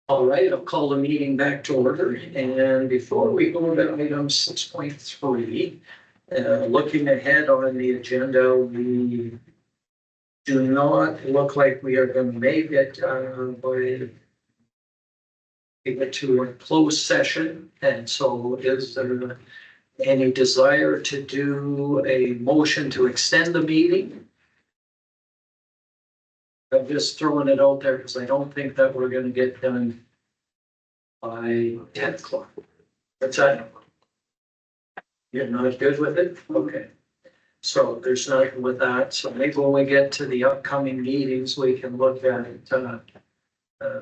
All right, I'll call the meeting back to order, and before we go to item 6.3, looking ahead on the agenda, we do not look like we are going to make it by to a closed session, and so is there any desire to do a motion to extend the meeting? I'm just throwing it out there because I don't think that we're gonna get done by 10 o'clock. What's that? You're not good with it? Okay. So there's nothing with that. So maybe when we get to the upcoming meetings, we can look at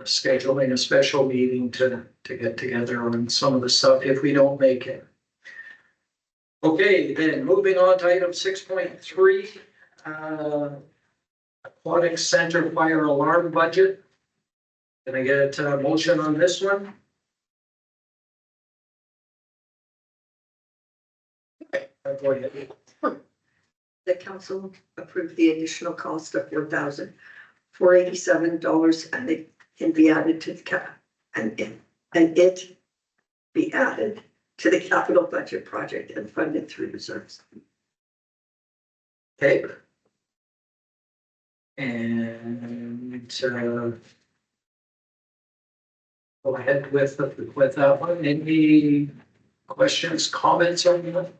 scheduling a special meeting to get together on some of the stuff if we don't make it. Okay, then moving on to item 6.3. Aquatic Center Fire Alarm Budget. Can I get a motion on this one? Okay, go ahead. The council approved the additional cost of $4,487 and it can be added to the it be added to the capital budget project and funded through reserves. Okay. And go ahead with that one. Any questions, comments on that?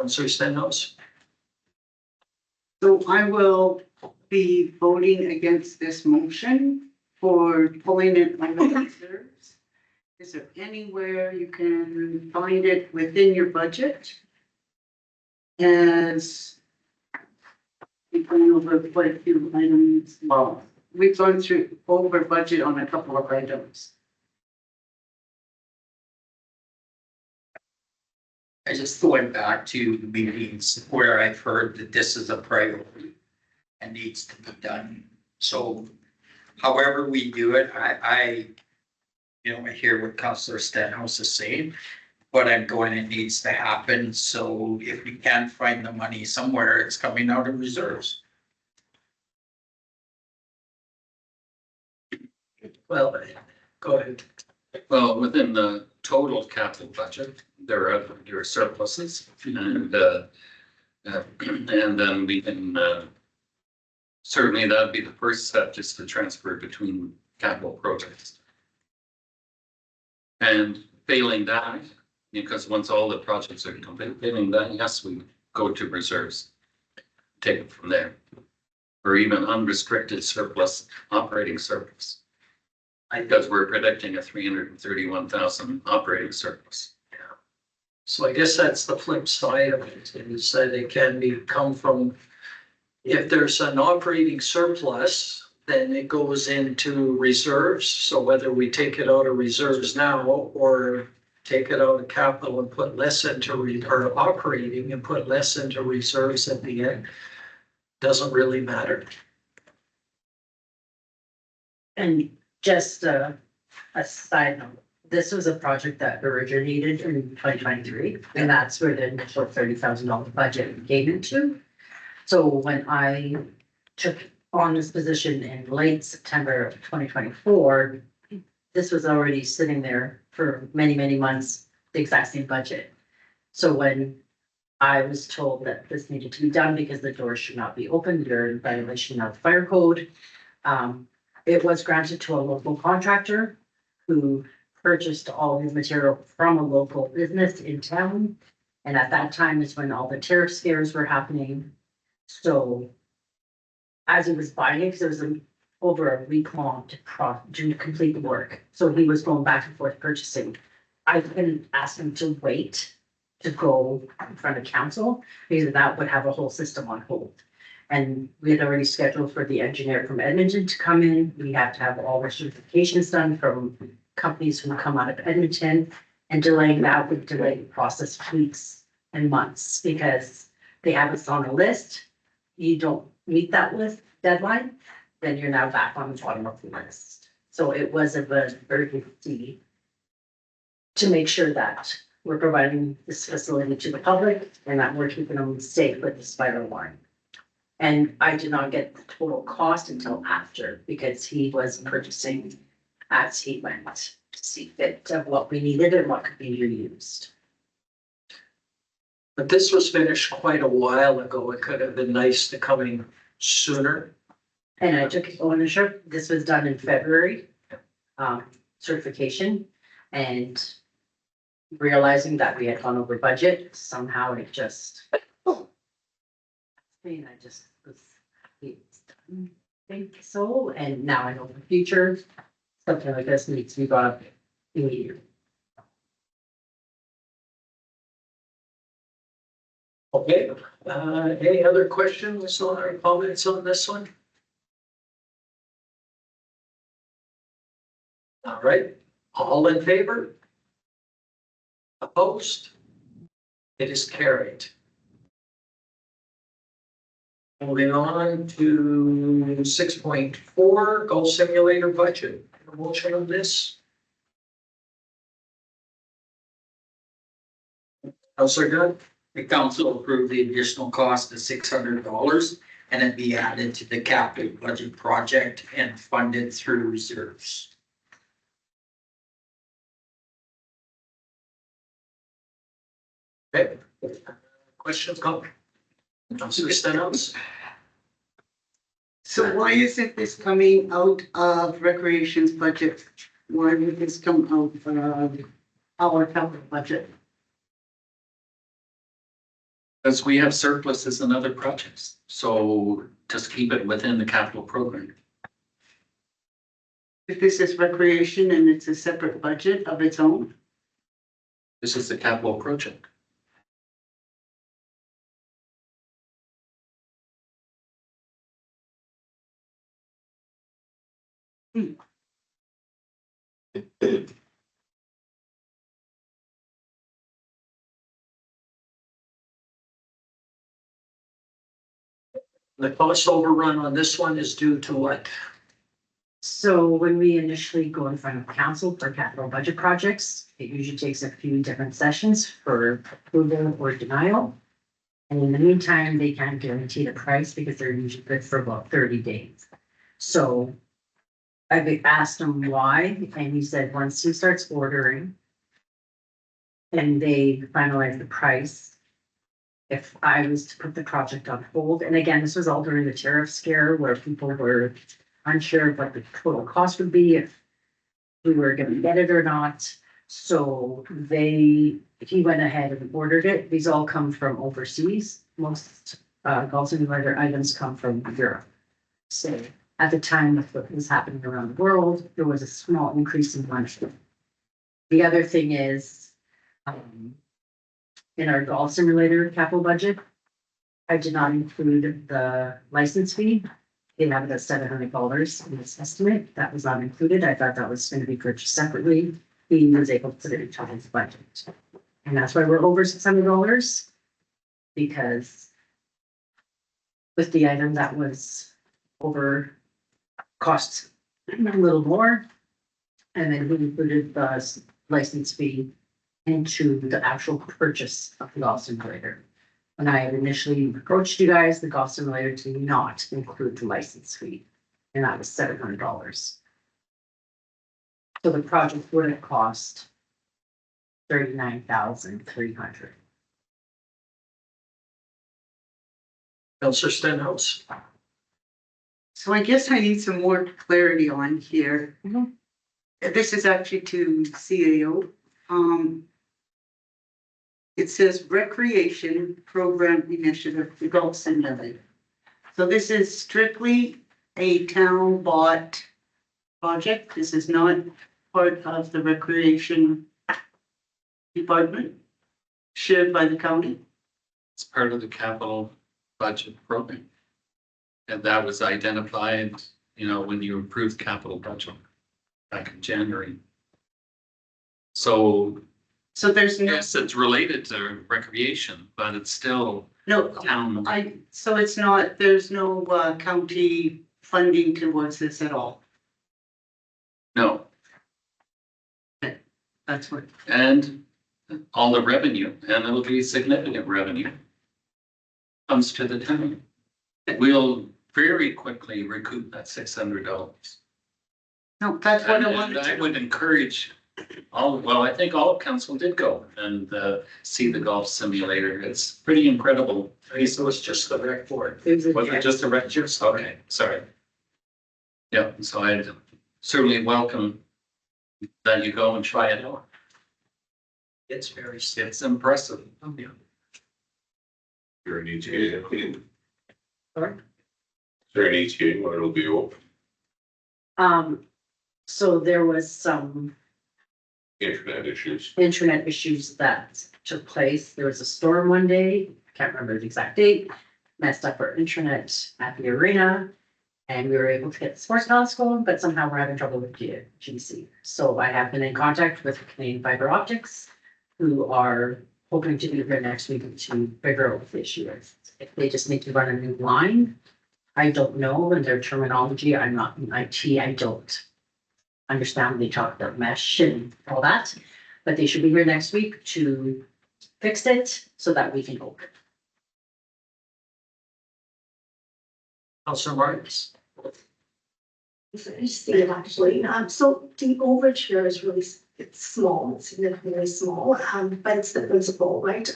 Councilor Stenhouse? So I will be voting against this motion for pulling it out of reserves. Is there anywhere you can find it within your budget? As we've gone over quite a few items. Well, we've gone through over budget on a couple of items. I just went back to meetings where I've heard that this is a priority and needs to be done. So however we do it, I hear what Councillor Stenhouse is saying, but I'm going, it needs to happen. So if we can't find the money somewhere, it's coming out of reserves. Well, go ahead. Well, within the total capital budget, there are your surpluses and then we can, certainly that'd be the first step, just to transfer between capital projects. And failing that, because once all the projects are complete, failing that, yes, we go to reserves, take it from there. Or even unrestricted surplus, operating surplus. Because we're predicting a 331,000 operating surplus. So I guess that's the flip side of it, is that it can come from, if there's an operating surplus, then it goes into reserves. So whether we take it out of reserves now or take it out of capital and put less into or operating and put less into reserves at the end, doesn't really matter. And just a side note, this was a project that originated in 2023, and that's where the initial $30,000 budget came into. So when I took on this position in late September of 2024, this was already sitting there for many, many months, the exact same budget. So when I was told that this needed to be done because the doors should not be open, you're in violation of fire code. It was granted to a local contractor who purchased all his material from a local business in town. And at that time is when all the tariff scares were happening. So as he was buying it, because it was over a week long to complete the work. So he was going back and forth purchasing. I couldn't ask him to wait to go in front of council because that would have a whole system on hold. And we had already scheduled for the engineer from Edmonton to come in. We have to have all our certifications done from companies who come out of Edmonton, and delaying that would delay the process weeks and months because they have us on a list. You don't meet that list deadline, then you're now back on the bottom of the list. So it was of an urgency to make sure that we're providing this facility to the public and that we're keeping them safe with this fire alarm. And I did not get the total cost until after, because he was purchasing as he went to see fit of what we needed and what could be reused. But this was finished quite a while ago. It could have been nice to come in sooner. And I took ownership, this was done in February, certification, and realizing that we had gone over budget, somehow it just. And I just was, it's done, I think so, and now I know in the future, something like this needs to be brought up immediately. Okay, any other questions or comments on this one? All right, all in favor? Opposed? It is carried. Moving on to 6.4, golf simulator budget. A motion on this? Counselor Gunn? The council approved the additional cost of $600 and it be added to the capital budget project and funded through reserves. Okay. Questions, comments? Counselor Stenhouse? So why isn't this coming out of recreation's budget? Why would this come out of our capital budget? Because we have surpluses in other projects, so just keep it within the capital program. If this is recreation and it's a separate budget of its own? This is the capital project. The cost overrun on this one is due to what? So when we initially go in front of council for capital budget projects, it usually takes a few different sessions for approval or denial. And in the meantime, they can't guarantee the price because they're usually good for about 30 days. So I asked him why, and he said, once he starts ordering and they finalize the price, if I was to put the project on hold, and again, this was all during the tariff scare where people were unsure of what the total cost would be, if we were gonna get it or not. So he went ahead and ordered it. These all come from overseas. Most golf simulator items come from Europe. So at the time of what was happening around the world, there was a small increase in money. The other thing is, in our golf simulator capital budget, I did not include the license fee. They have it at $700 in this estimate. That was not included. I thought that was going to be purchased separately. He was able to put it into his budget. And that's why we're over $600, because with the item that was over cost a little more. And then we included the license fee into the actual purchase of the golf simulator. When I had initially approached you guys, the golf simulator did not include the license fee, and that was $700. So the project would have cost $39,300. Counselor Stenhouse? So I guess I need some more clarity on here. Mhm. This is actually to CAO. It says Recreation Program Initiative, the Golf Simulator. So this is strictly a town bought project. This is not part of the recreation department shared by the county. It's part of the capital budget program. And that was identified, when you approved capital budget back in January. So So there's no, yes, it's related to recreation, but it's still no, town. so it's not, there's no county funding towards this at all. No, That's what, and all the revenue, and it'll be significant revenue, comes to the town. we'll very quickly recoup that $600. No, that's what I And wanted I to. would encourage well, I think all of council did go and see the golf simulator. It's pretty incredible. I guess it was just the rec board. Was it just a recture? Okay, sorry. Yeah, so I certainly welcome that you go and try it out. It's very stiff. It's impressive. You're an ETA. Sorry? Is there an ETA when it'll be open? So there was some Internet issues. internet issues that took place. There was a storm one day, can't remember the exact date, messed up our internet at the arena. And we were able to get the sports palace going, but somehow we're having trouble with GC. So I have been in contact with Canadian Fiber Optics, who are hoping to be here next week to figure out what the issue is. If they just need to run a new line, I don't know, and their terminology, I'm not in IT, I don't understand. They talk about mesh and all that, but they should be here next week to fix it so that we can open. Councilor Martins. I see it actually. So the overage here is really, it's small, it's significantly small, but it's the principle, right?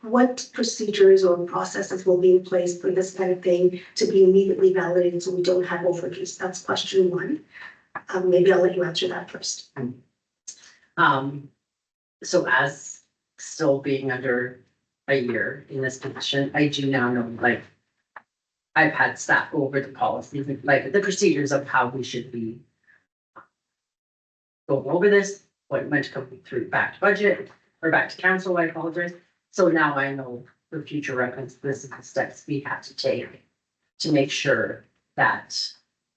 What procedures or processes will be in place for this kind of thing to be immediately validated so we don't have overages? That's question one. Maybe I'll let you answer that first. So as still being under a year in this position, I do now know, like, I've had staff go over the policies, like the procedures of how we should be going over this, what meant to come through back to budget or back to council, I apologize. So now I know for future reference, this is the steps we have to take to make sure that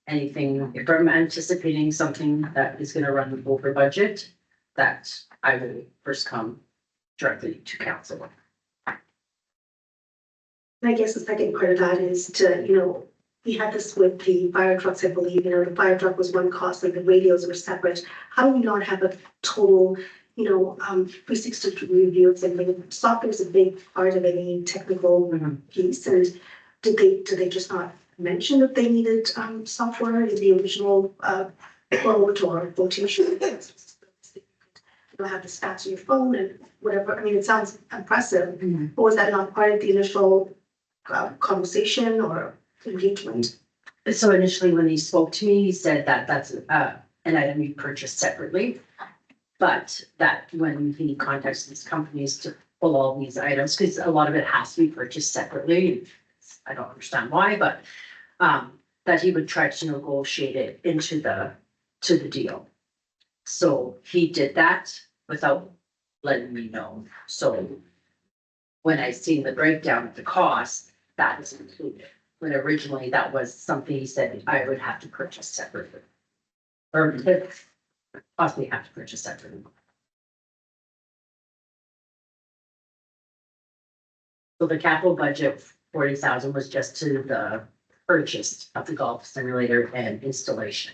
anything, if I'm anticipating something that is gonna run over budget, that I will first come directly to council. And I guess the second part of that is to, we had this with the fire trucks, I believe, the fire truck was one cost, like the radios were separate. How do we not have a total, 360 review of something? Software is a big part of any technical piece, and did they just not mention that they needed software in the original quote or quotation? You have the stats on your phone and whatever. I mean, it sounds impressive, but was that not part of the initial conversation or engagement? So initially, when he spoke to me, he said that that's an item you purchased separately. But that when he contacts these companies to pull all these items, because a lot of it has to be purchased separately. I don't understand why, but that he would try to negotiate it into the deal. So he did that without letting me know. So when I seen the breakdown of the cost, that is included. When originally that was something he said I would have to purchase separately. Or possibly have to purchase separately. So the capital budget, 40,000 was just to the purchase of the golf simulator and installation.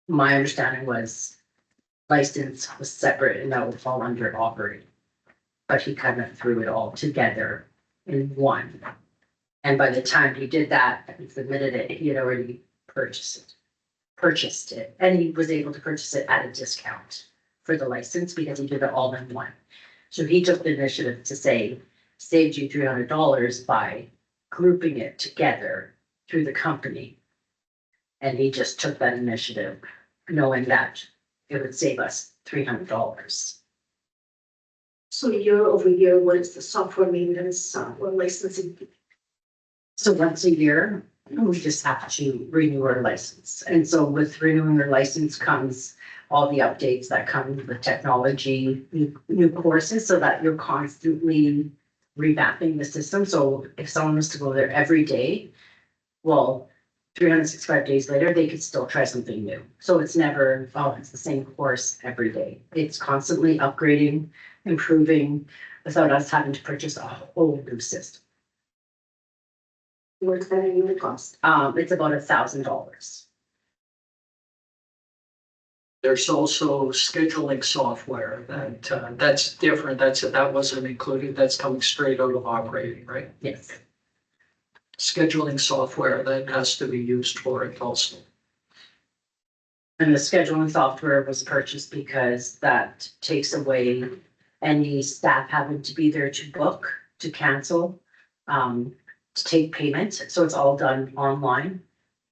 My understanding was license was separate and that would fall under operating. But he kind of threw it all together in one. And by the time he did that and submitted it, he had already purchased it. And he was able to purchase it at a discount for the license because he did it all in one. So he took the initiative to say, saved you $300 by grouping it together through the company. And he just took that initiative, knowing that it would save us $300. So year over year, what is the software maintenance or licensing? So once a year, we just have to renew our license. And so with renewing our license comes all the updates that come with technology, new courses, so that you're constantly revamping the system. So if someone was to go there every day, well, 365 days later, they could still try something new. So it's never, it's the same course every day. It's constantly upgrading, improving, without us having to purchase a whole new system. What's that annual cost? It's about $1,000. There's also scheduling software that's different. That wasn't included. That's coming straight out of operating, right? Yes. scheduling software that has to be used for it also. And the scheduling software was purchased because that takes away any staff having to be there to book, to cancel, to take payment. So it's all done online.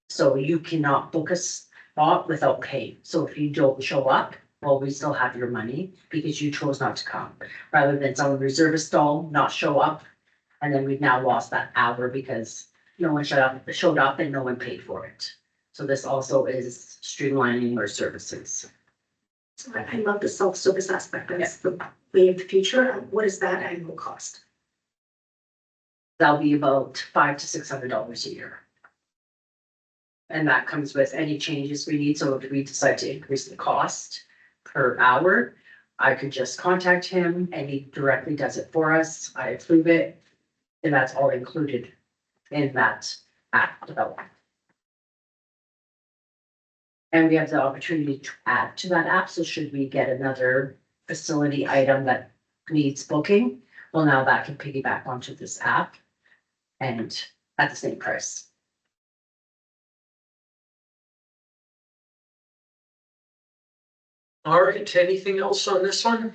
So you cannot book a spot without paying. So if you don't show up, well, we still have your money because you chose not to come. Rather than someone reserve a stall, not show up, and then we've now lost that hour because no one showed up and no one paid for it. So this also is streamlining our services. So I love the self-service aspect. That's the way of the future. What is that annual cost? That'll be about $500 to $600 a year. And that comes with any changes we need. So if we decide to increase the cost per hour, I could just contact him and he directly does it for us. I approve it. And that's all included in that app development. And we have the opportunity to add to that app. So should we get another facility item that needs booking, well, now that can piggyback onto this app and at the same price. All right, anything else on this one?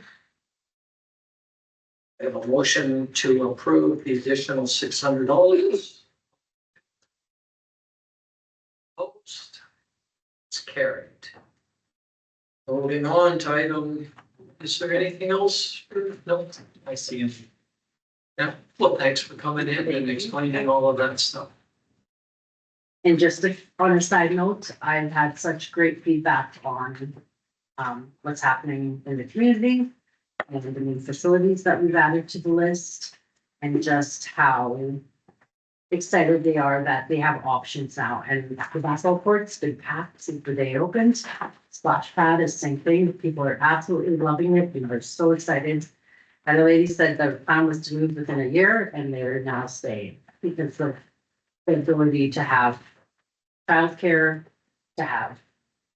I have a motion to approve the additional $600. Opposed? It's carried. Moving on to item, is there anything else? No, I see him. Yeah, well, thanks for coming in and explaining all of that stuff. And just on a side note, I've had such great feedback on what's happening in the community and the new facilities that we've added to the list and just how excited they are that they have options now. And the basketball court's been packed since the day it opened. Splash pad is same thing. People are absolutely loving it. People are so excited. And the lady said the plan was to move within a year and they're now staying because of the ability to have childcare, to have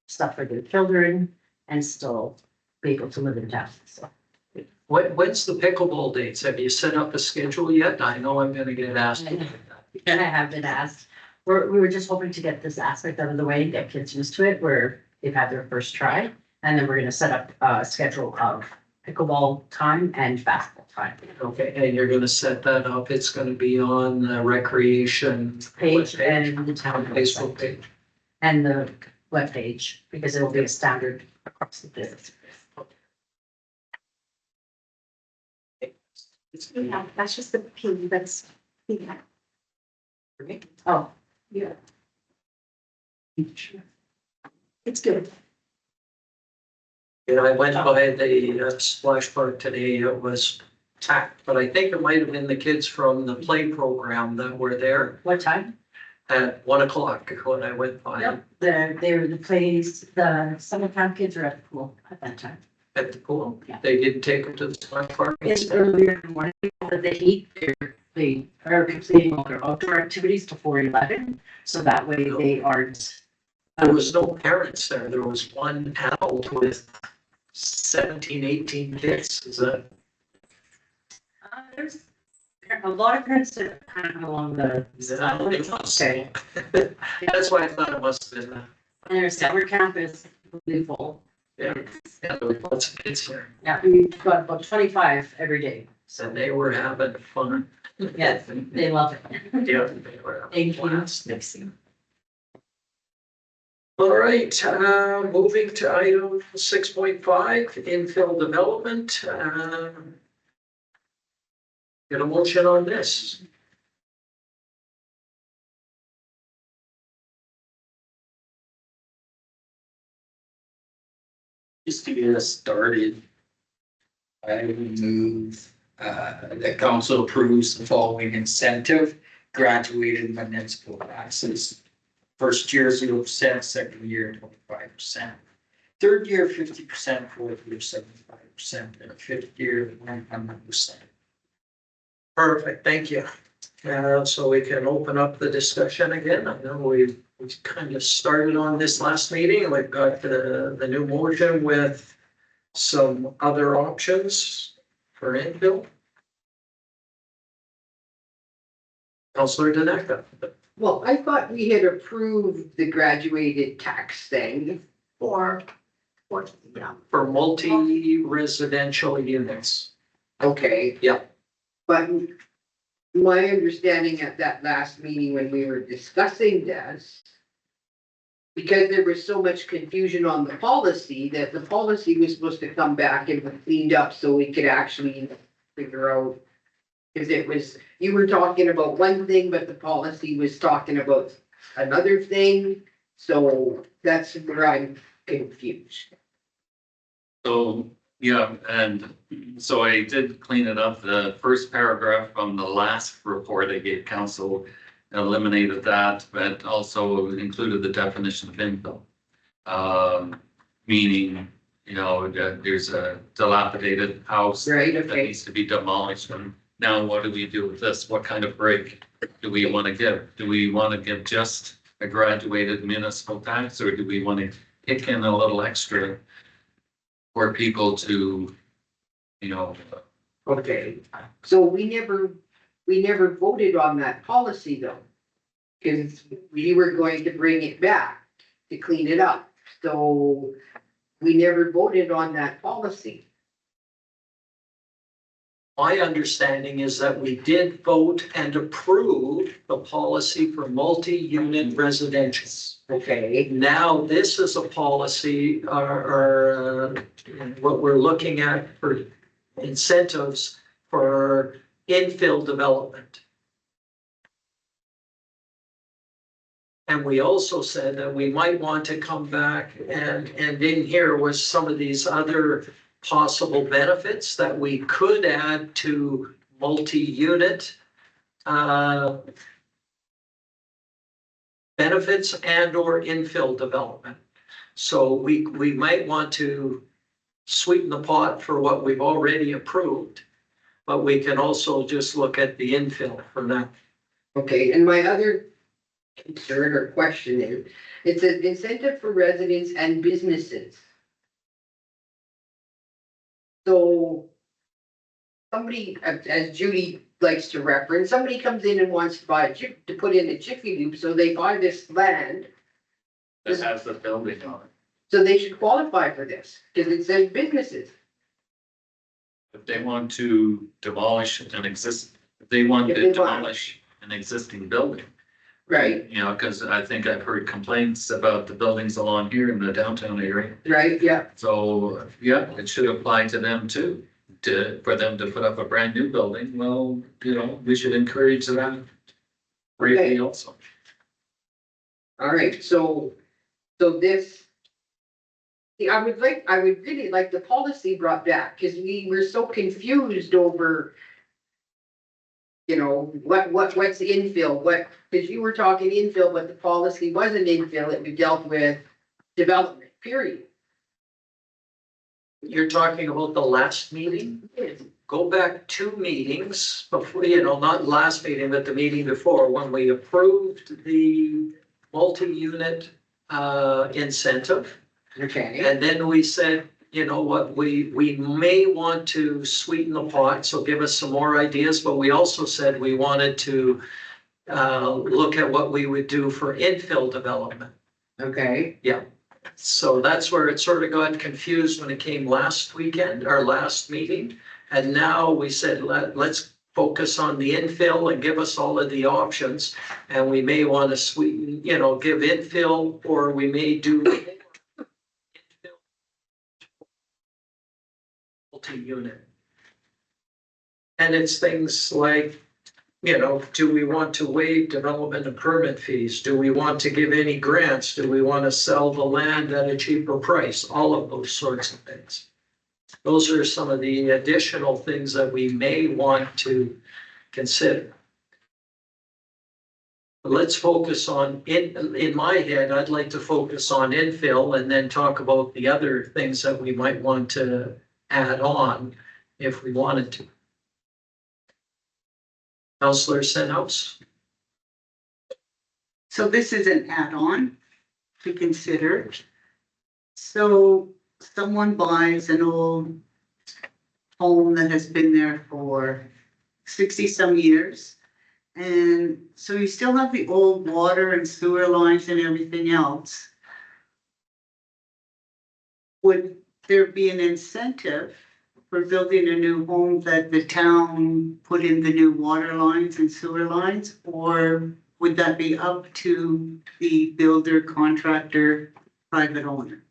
stuff for their children and still be able to live in town. So When's the pickleball dates? Have you set up a schedule yet? I know I'm gonna get asked. I have been asked, we were just hoping to get this aspect out of the way, and get kids used to it, where they've had their first try. And then we're gonna set up a schedule of pickleball time and basketball time. Okay, and you're gonna set that up. It's gonna be on the recreation Page webpage, and the town Facebook website page. and the webpage, because it will be a standard across the business. Yeah, that's just the P, that's, yeah. Oh, Yeah. It's good. Yeah, I went by the splash park today. It was packed, but I think it might have been the kids from the play program that were there what time? at 1 o'clock when I went by Yep, they're the plays, the summer camp kids are at the pool at that time. at the pool. Yeah. They didn't take them to the splash park. It's earlier in the morning, but they eat, they are completing all their outdoor activities before 11, so that way they aren't. There was no parents there. There was one adult with 17, 18 kids. Is that? There's a lot of parents that are kind of along the. Okay, That's why I thought it must have been. and their summer camp is really full. Yeah, yeah, there were lots of kids here. Yeah, we've got about 25 every day, So so they were having fun. yes, they love it. Yeah, they were having Thank you. blast. All right, moving to item 6.5, infill development. Get a motion on this. Just to get us started, I would move, the council approves the following incentive, graduated municipal classes. First year 0%, second year 25%, third year 50%, fourth year 75%, and fifth year 100%. Perfect, thank you. So we can open up the discussion again. I know we kind of started on this last meeting. We've got the new motion with some other options for infill. Counselor Daneka. Well, I thought we had approved the graduated tax thing. Or, yeah. For multi-residential units. Okay. Yeah. But my understanding at that last meeting when we were discussing this, because there was so much confusion on the policy, that the policy was supposed to come back and be cleaned up so we could actually figure out. Cause it was, you were talking about one thing, but the policy was talking about another thing. So that's where I'm confused. So, yeah, and so I did clean it up. The first paragraph from the last report I gave council eliminated that, but also included the definition of infill. Meaning, you know, that there's a dilapidated house Right, that okay. needs to be demolished. And now what do we do with this? What kind of break do we want to give? Do we want to give just a graduated municipal tax, or do we want to kick in a little extra for people to, you know, Okay, so we never voted on that policy though. Cause we were going to bring it back to clean it up, so we never voted on that policy. My understanding is that we did vote and approve the policy for multi-unit residentials. Okay, Now, this is a policy, or what we're looking at for incentives for infill development. And we also said that we might want to come back and in here was some of these other possible benefits that we could add to multi-unit benefits and or infill development. So we might want to sweeten the pot for what we've already approved, but we can also just look at the infill for now. okay, and my other concern or question is, it's an incentive for residents and businesses. So somebody, as Judy likes to reference, somebody comes in and wants to buy to put in a Jiffy Lube, so they buy this land. that has the building on it. So they should qualify for this, because it says businesses. If they want to demolish if they want If to they want. demolish an existing building. Right, You know, because I think I've heard complaints about the buildings along here in the downtown area. right, yeah, So, yeah, it should apply to them too, for them to put up a brand new building. Well, you know, we should encourage that greatly also. all right, so this. See, I would really like the policy brought back, because we were so confused over. You know, what's infill, because you were talking infill, but the policy wasn't infill, it dealt with development, period. You're talking about the last meeting? Go back 2 meetings before, you know, not last meeting, but the meeting before, when we approved the multi-unit incentive. Okay, And then we said, you know what, we may want to sweeten the pot, so give us some more ideas, but we also said we wanted to look at what we would do for infill development. okay, So that's where it sort of got confused when it came last weekend, our last meeting. And now we said, let's focus on the infill and give us all of the options. And we may want to sweeten, you know, give infill, or we may do multi-unit. And it's things like, you know, do we want to waive development and permit fees? Do we want to give any grants? Do we want to sell the land at a cheaper price? All of those sorts of things. Those are some of the additional things that we may want to consider. Let's focus on, in my head, I'd like to focus on infill and then talk about the other things that we might want to add on if we wanted to. Councillor Senhouse? So this is an add-on to consider. So someone buys an old home that has been there for 60 some years. And so you still have the old water and sewer lines and everything else. Would there be an incentive for building a new home that the town put in the new water lines and sewer lines? Or would that be up to the builder, contractor, private owner?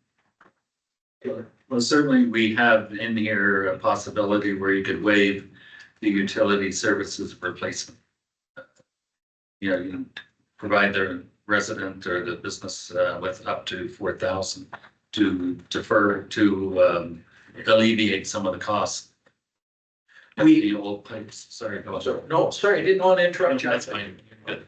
Well, certainly we have in here a possibility where you could waive the utility services replacement. You know, you can provide the resident or the business with up to 4,000 to defer to alleviate some of the costs. The old pipes, sorry, go on. No, sorry, I didn't want to interrupt you. That's fine. Good.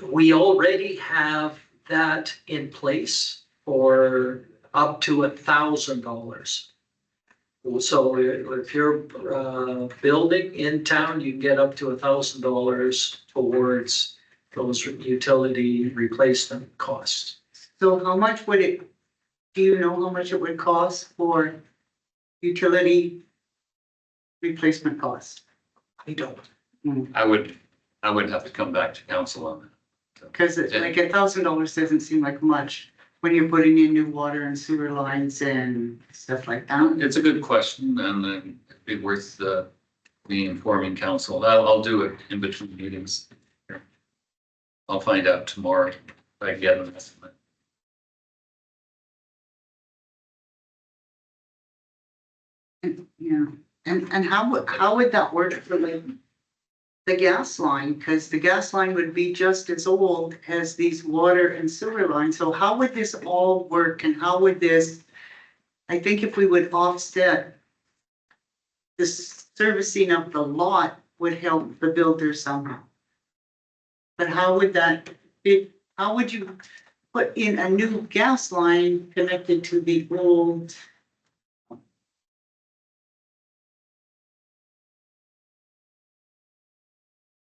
We already have that in place for up to $1,000. So if you're building in town, you can get up to $1,000 towards those utility replacement costs. So how much would it, do you know how much it would cost for utility replacement costs? I don't. I would have to come back to council on that. Cause it's like $1,000 doesn't seem like much when you're putting in new water and sewer lines and stuff like that. It's a good question and it'd be worth me informing council. I'll do it in between meetings. I'll find out tomorrow if I get an estimate. Yeah, and how would that work for like the gas line? Cause the gas line would be just as old as these water and sewer lines. So how would this all work and how would this, I think if we would offset the servicing of the lot would help the builder somehow. But how would that be, how would you put in a new gas line connected to the old?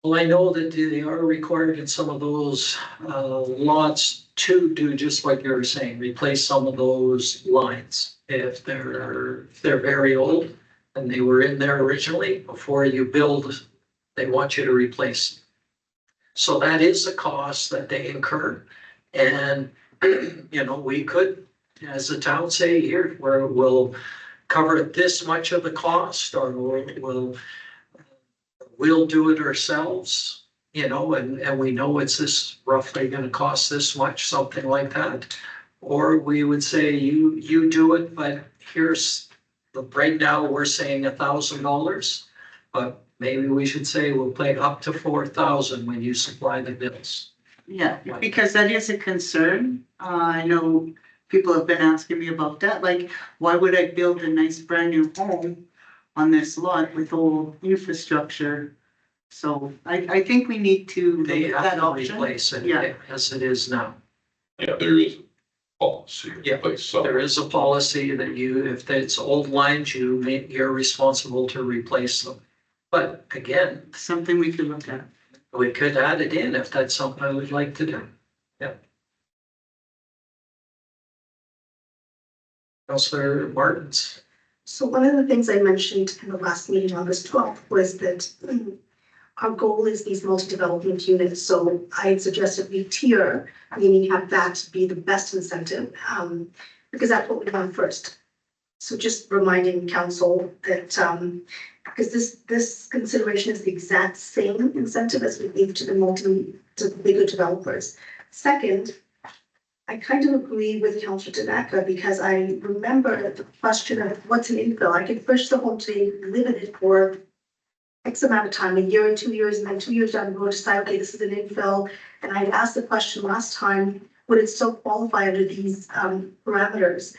Well, I know that they are required in some of those lots to do just what you're saying, replace some of those lines. If they're very old and they were in there originally, before you build, they want you to replace them. So that is a cost that they incur. And, you know, we could, as a town, say here, where we'll cover this much of the cost, or we'll do it ourselves, you know, and we know it's this roughly gonna cost this much, something like that. Or we would say, you do it, but right now, we're saying $1,000. But maybe we should say we'll pay up to 4,000 when you supply the bills. Yeah, because that is a concern. I know people have been asking me about that, like, why would I build a nice brand new home on this lot with old infrastructure? So I think we need to They look at have that to option. replace it Yeah. as it is now. Yeah, there is a policy Yeah, in place. So There is a policy that if it's old lines, you're responsible to replace them. But again, Something we could look at. we could add it in if that's something I would like to do. Yeah. Councillor Martins. So one of the things I mentioned in the last meeting, August 12th, was that our goal is these multi-development units. So I had suggested we tier, meaning have that be the best incentive, because that's what we want first. So just reminding council that, because this consideration is the exact same incentive as we give to the bigger developers. Second, I kind of agree with Councillor Tanaka because I remember the question of what's an infill. I can push the home to live in it for X amount of time, a year and 2 years, and then 2 years down the road decide, okay, this is an infill. And I asked the question last time, would it still qualify under these parameters?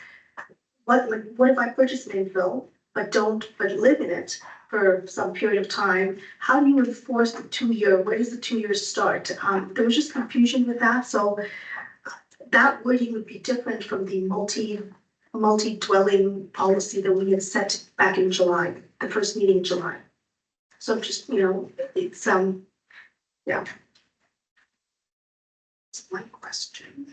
What if I purchase an infill, but live in it for some period of time? How do you enforce the 2 year? Where does the 2 years start? There was just confusion with that, so that wording would be different from the multi-dwelling policy that we had set back in July, the first meeting in July. So just, it's, yeah. That's my question.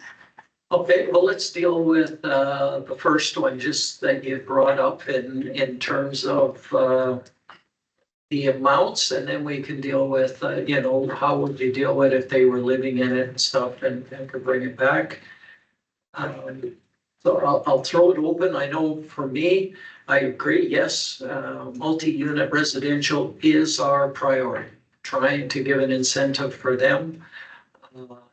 Okay, well, let's deal with the first one, just that you brought up in terms of the amounts, and then we can deal with, you know, how would you deal with if they were living in it and stuff and could bring it back. So I'll throw it open. I know for me, I agree, yes, multi-unit residential is our priority. Trying to give an incentive for them,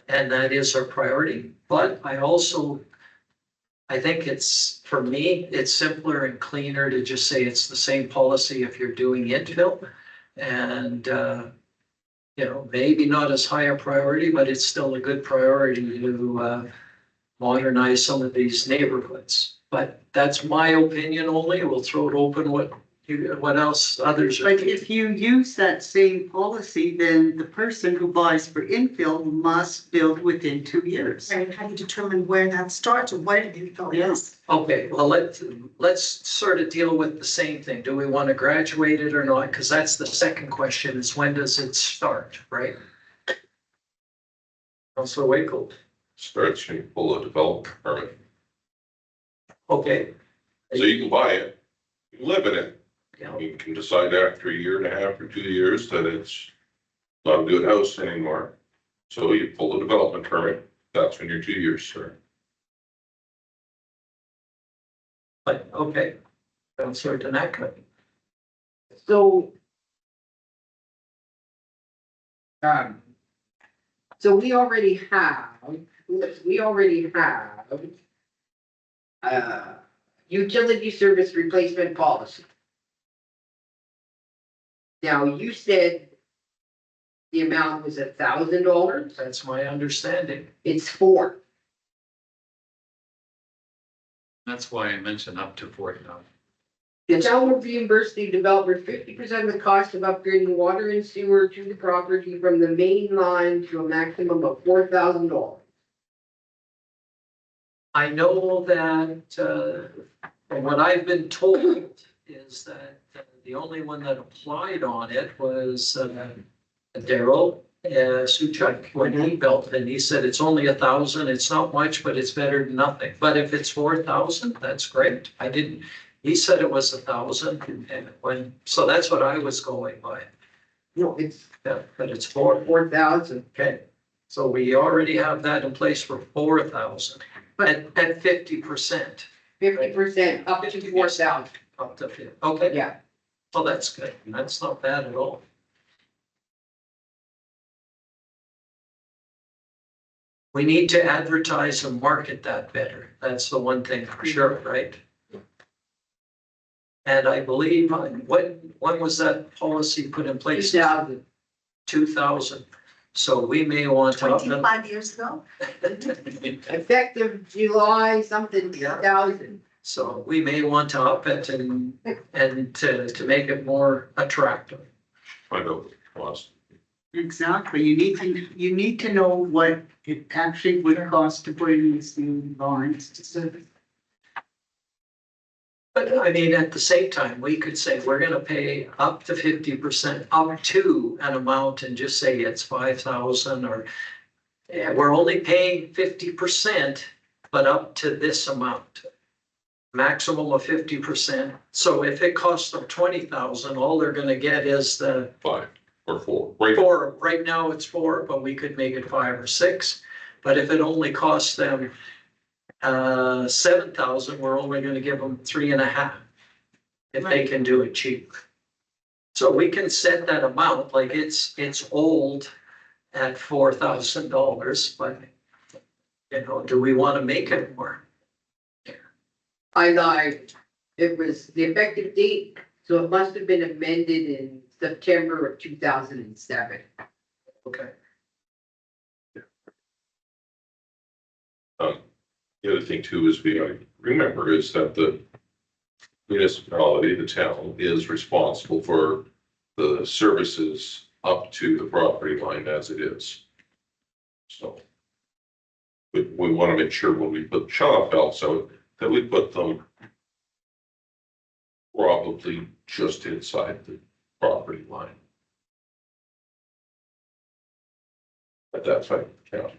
and that is our priority. But I think it's, for me, it's simpler and cleaner to just say it's the same policy if you're doing infill. And, you know, maybe not as high a priority, but it's still a good priority to modernize some of these neighborhoods. But that's my opinion only. We'll throw it open what else others are. But if you use that same policy, then the person who buys for infill must build within 2 years. And how do you determine where that starts or what it infill is? Okay, well, let's sort of deal with the same thing. Do we want to graduate it or not? Because that's the second question, is when does it start, right? Councilor Wakefield. Starts when you pull a development permit. Okay. So you can buy it, you can live in it. Yeah. You can decide after a year and a half or 2 years that it's not a good house anymore. So you pull the development permit, that's when your 2 years start. But, okay. Councilor Tanaka. So. So we already have. Utility service replacement policy. Now, you said the amount was $1,000. That's my understanding. It's 4. That's why I mentioned up to 40,000. The town will reimburse the developer 50% of the cost of upgrading water and sewer to the property from the main line to a maximum of $4,000. I know that, from what I've been told is that the only one that applied on it was, Daryl, Suchuk, when he built it, and he said it's only 1,000, it's not much, but it's better than nothing. But if it's 4,000, that's great. He said it was 1,000, and so that's what I was going by. No, it's Yeah, but it's 4. 4,000. Okay, so we already have that in place for 4,000 at 50%, 50% up to 4,000. up to 50. Okay, Yeah. well, that's good. That's not bad at all. We need to advertise and market that better. That's the one thing for sure, right? And I believe, when was that policy put in place? 2,000. 2000. So we may want to. 25 years ago? Effective July something, 2000. So we may want to up it and to make it more attractive. find out the cost. Exactly, you need to know what it actually would cost to bring these new lines to service. But I mean, at the same time, we could say we're gonna pay up to 50%, up to an amount and just say it's 5,000 or. Yeah, we're only paying 50%, but up to this amount. Maximum of 50%. So if it costs them 20,000, all they're gonna get is the 5 or 4, right? 4. Right now it's 4, but we could make it 5 or 6. But if it only costs them 7,000, we're only gonna give them 3.5. If they can do it cheap. So we can set that amount, like it's old at $4,000, but you know, do we wanna make it more? I lied. It was the effective date, so it must have been amended in September of 2007. Okay. The other thing too is we remember is that the municipality, the town, is responsible for the services up to the property line as it is. So we want to make sure when we put shut-off valves out, that we put them probably just inside the property line. But that's fine, yeah.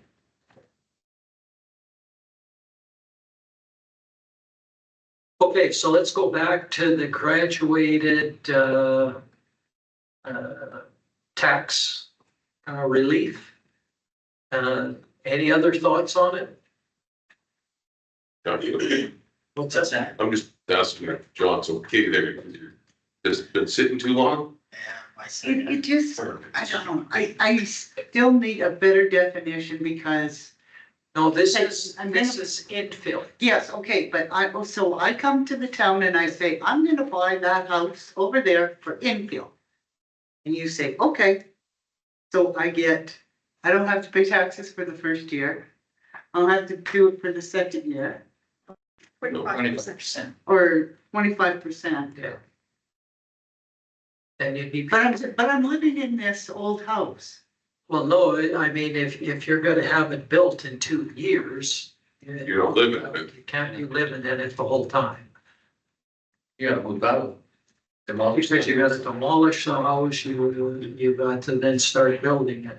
Okay, so let's go back to the graduated tax relief. Any other thoughts on it? Now, What's that? I'm just asking if John's okay there. Has it been sitting too long? It just, I don't know, I still need a better definition because, No, this Hey, is, I'm this gonna- is infill. yes, okay, but so I come to the town and I say, I'm gonna buy that house over there for infill. And you say, okay. So I don't have to pay taxes for the first year. I'll have to do it for the second year, 25%. or 25%. Yeah. And you'd be, But I'm living in this old house. well, no, I mean, if you're gonna have it built in 2 years. You don't live in it. You can't be living in it the whole time. You gotta move out. Demolish Because you gotta demolish the house, you got to then start building it.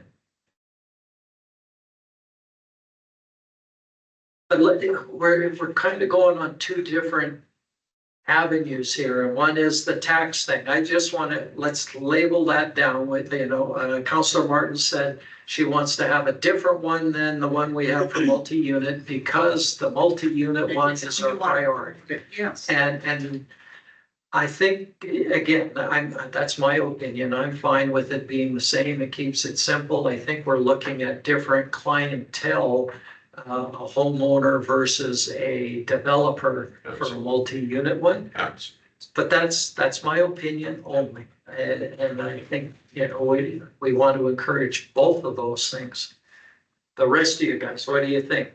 But we're kind of going on two different avenues here, and one is the tax thing. I just want to, let's label that down with, Councilor Martin said she wants to have a different one than the one we have for multi-unit, because the multi-unit one is our priority. Yes. And I think, again, that's my opinion. I'm fine with it being the same. It keeps it simple. I think we're looking at different clientele, a homeowner versus a developer for a multi-unit one. Tax. But that's my opinion only. And I think, we want to encourage both of those things. The rest of you guys, what do you think?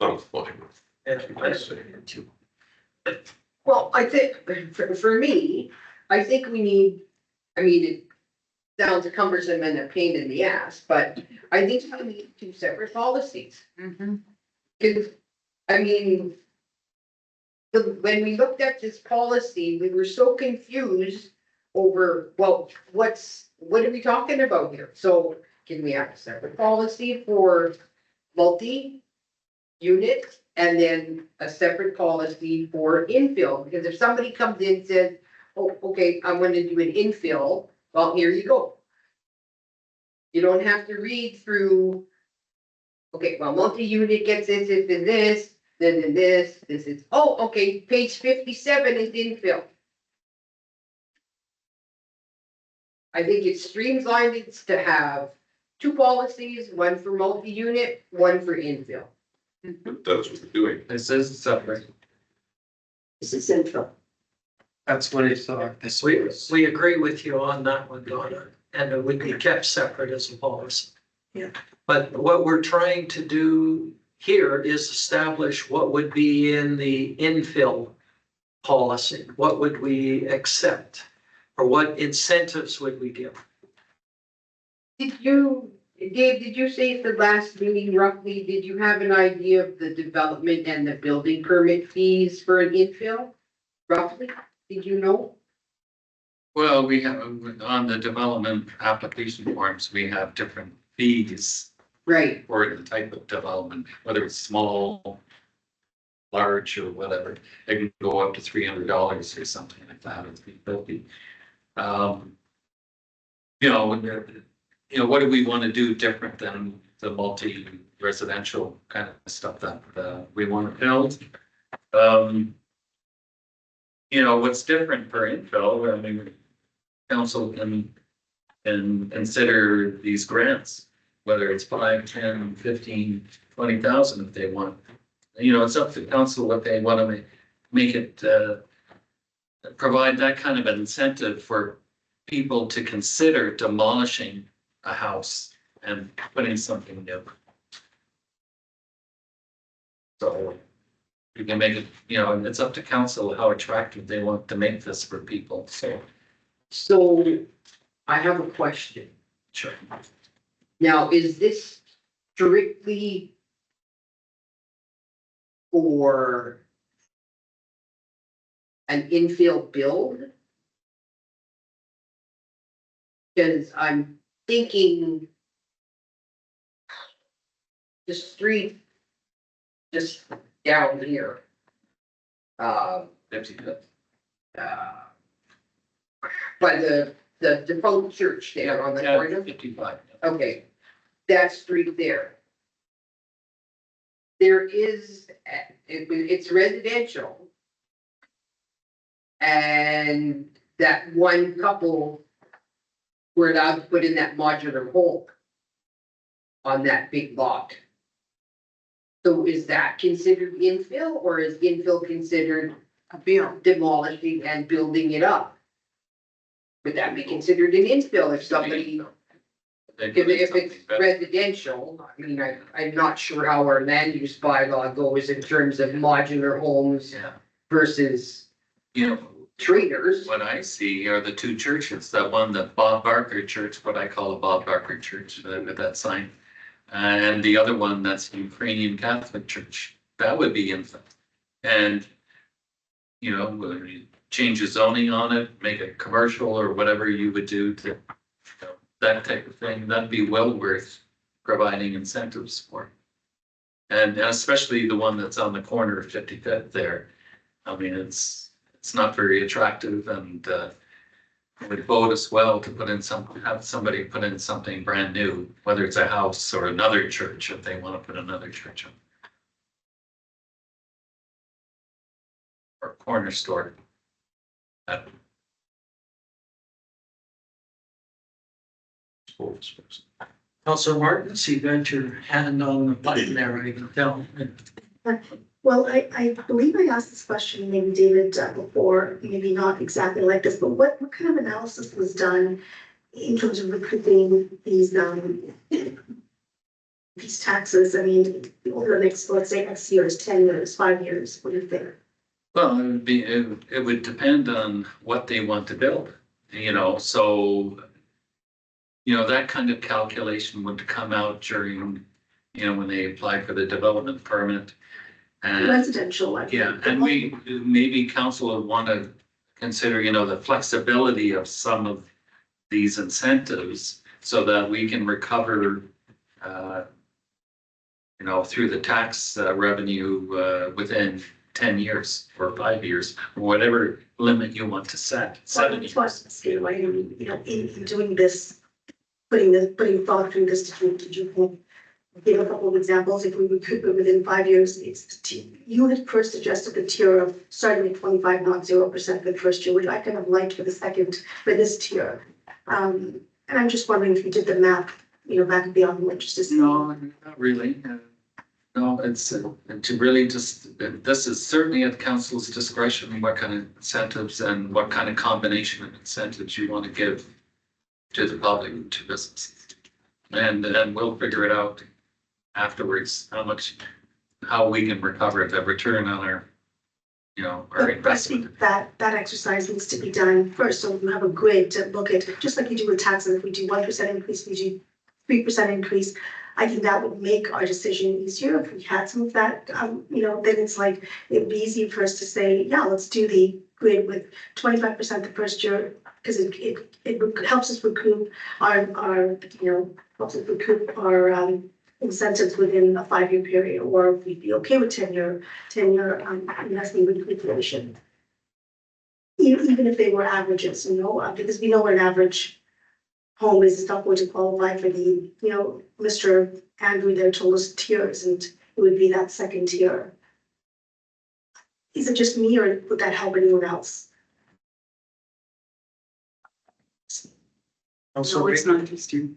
I'm fine with it. Well, I think, for me, I think we need, I mean, it sounds cumbersome and a pain in the ass, but I think we need two separate policies. Mhm. Cause, I mean, when we looked at this policy, we were so confused over, well, what are we talking about here? So can we have a separate policy for multi-unit and then a separate policy for infill? Because if somebody comes in and says, oh, okay, I'm gonna do an infill, well, here you go. You don't have to read through, okay, well, multi-unit gets this, then this is, oh, okay, page 57 is infill. I think it streamlined it to have two policies, one for multi-unit, one for infill. That's what we're doing. This is separate. This is central. That's what I thought this We, was. we agree with you on that one, Donna, and it would be kept separate as a policy. Yeah. But what we're trying to do here is establish what would be in the infill policy. What would we accept? Or what incentives would we give? Dave, did you say at the last meeting roughly, did you have an idea of the development and the building permit fees for an infill? Roughly, did you know? Well, we have, on the development application forms, we have different fees Right, for the type of development, whether it's small, large, or whatever. It can go up to $300 or something like that. It's $350. What do we want to do different than the multi-residential kind of stuff that we want to build? What's different for infill, I mean, council can consider these grants, whether it's 5, 10, 15, 20,000 if they want. It's up to council what they want to make it, provide that kind of incentive for people to consider demolishing a house and putting something new. So you can make it, it's up to council how attractive they want to make this for people, so. so I have a question. Sure. Now, is this strictly for an infill build? Cause I'm thinking the street just down here. Deputy. By the the defunct church there on the Yeah, corner? 55. Okay, that street there. There is, it's residential. And that one couple were allowed to put in that modular home on that big lot. So is that considered infill, or is infill considered A bill. demolishing and building it up? Would that be considered an infill if somebody, if it's residential? I mean, I'm not sure how our land use bylaw goes in terms of modular homes Yeah, versus you know, traders. what I see are the two churches, that one, the Bob Barker Church, what I call a Bob Barker Church, with that sign. And the other one, that's Ukrainian Catholic Church, that would be infant. And, you know, change the zoning on it, make it commercial or whatever you would do to, you know, that type of thing, that'd be well worth providing incentives for. And especially the one that's on the corner of 55th there. I mean, it's not very attractive, and it would bode us well to put in have somebody put in something brand new, whether it's a house or another church, if they want to put another church up. Or corner store. Councilor Martin, so you got your hand on the button there, I can tell. Well, I believe I asked this question, maybe David, before, maybe not exactly like this, but what kind of analysis was done in terms of recouping these taxes? I mean, over the next, let's say, X years, 10 years, 5 years, what do you think? Well, it would depend on what they want to build, you know, so. You know, that kind of calculation would come out during, you know, when they apply for the development permit. And, Residential, like. yeah, and maybe council would want to consider, you know, the flexibility of some of these incentives so that we can recover, you know, through the tax revenue within 10 years or 5 years, or whatever limit you want to set. Well, 7 it's years. scale, right? I mean, you know, in doing this, putting thought through this, did you give a couple of examples? If we recoup it within 5 years, you had first suggested the tier of starting at 25, not 0% for the first year, which I kind of liked for this tier. And I'm just wondering if you did the math, you know, back beyond just to see. No, not really. No, it's to really just, this is certainly at council's discretion, what kind of incentives and what kind of combination of incentives you want to give to the public, to businesses. And then we'll figure it out afterwards, how we can recover the return on our, you know, our But I investment. think that exercise needs to be done first, so you have a grid to look at, just like you do with taxes, if we do 1% increase, we do 3% increase. I think that would make our decision easier if we had some of that, you know, then it's like, it'd be easy for us to say, yeah, let's do the grid with 25% the first year, because it helps us recoup our, you know, helps us recoup our, incentives within a 5-year period, or if we'd be okay with 10-year investment with inflation. Even if they were averages, you know, because we know what an average home is not going to qualify for the, you know, Mr. Andrew there told us tiers, and it would be that second tier. Is it just me, or would that help anyone else? No, it's not just you.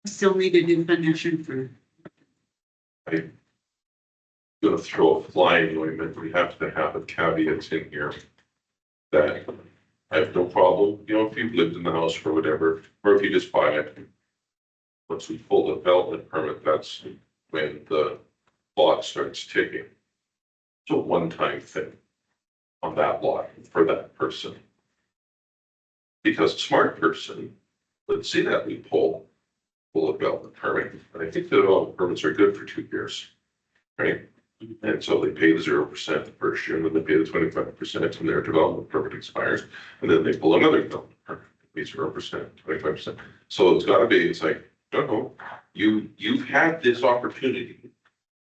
Still need a definition for. Gonna throw a fly in the ointment, we have to have a caveat in here. That I have no problem, you know, if you've lived in the house for whatever, or if you just buy it. Once we pull the development permit, that's when the clock starts ticking. It's a one-time thing on that lot for that person. Because a smart person would see that we pull a development permit, and I think the development permits are good for 2 years. Right? And so they pay the 0% the first year, and then they pay the 25% when their development permit expires, and then they pull another development permit, pay 0%, 25%. So it's gotta be, it's like, no, you've had this opportunity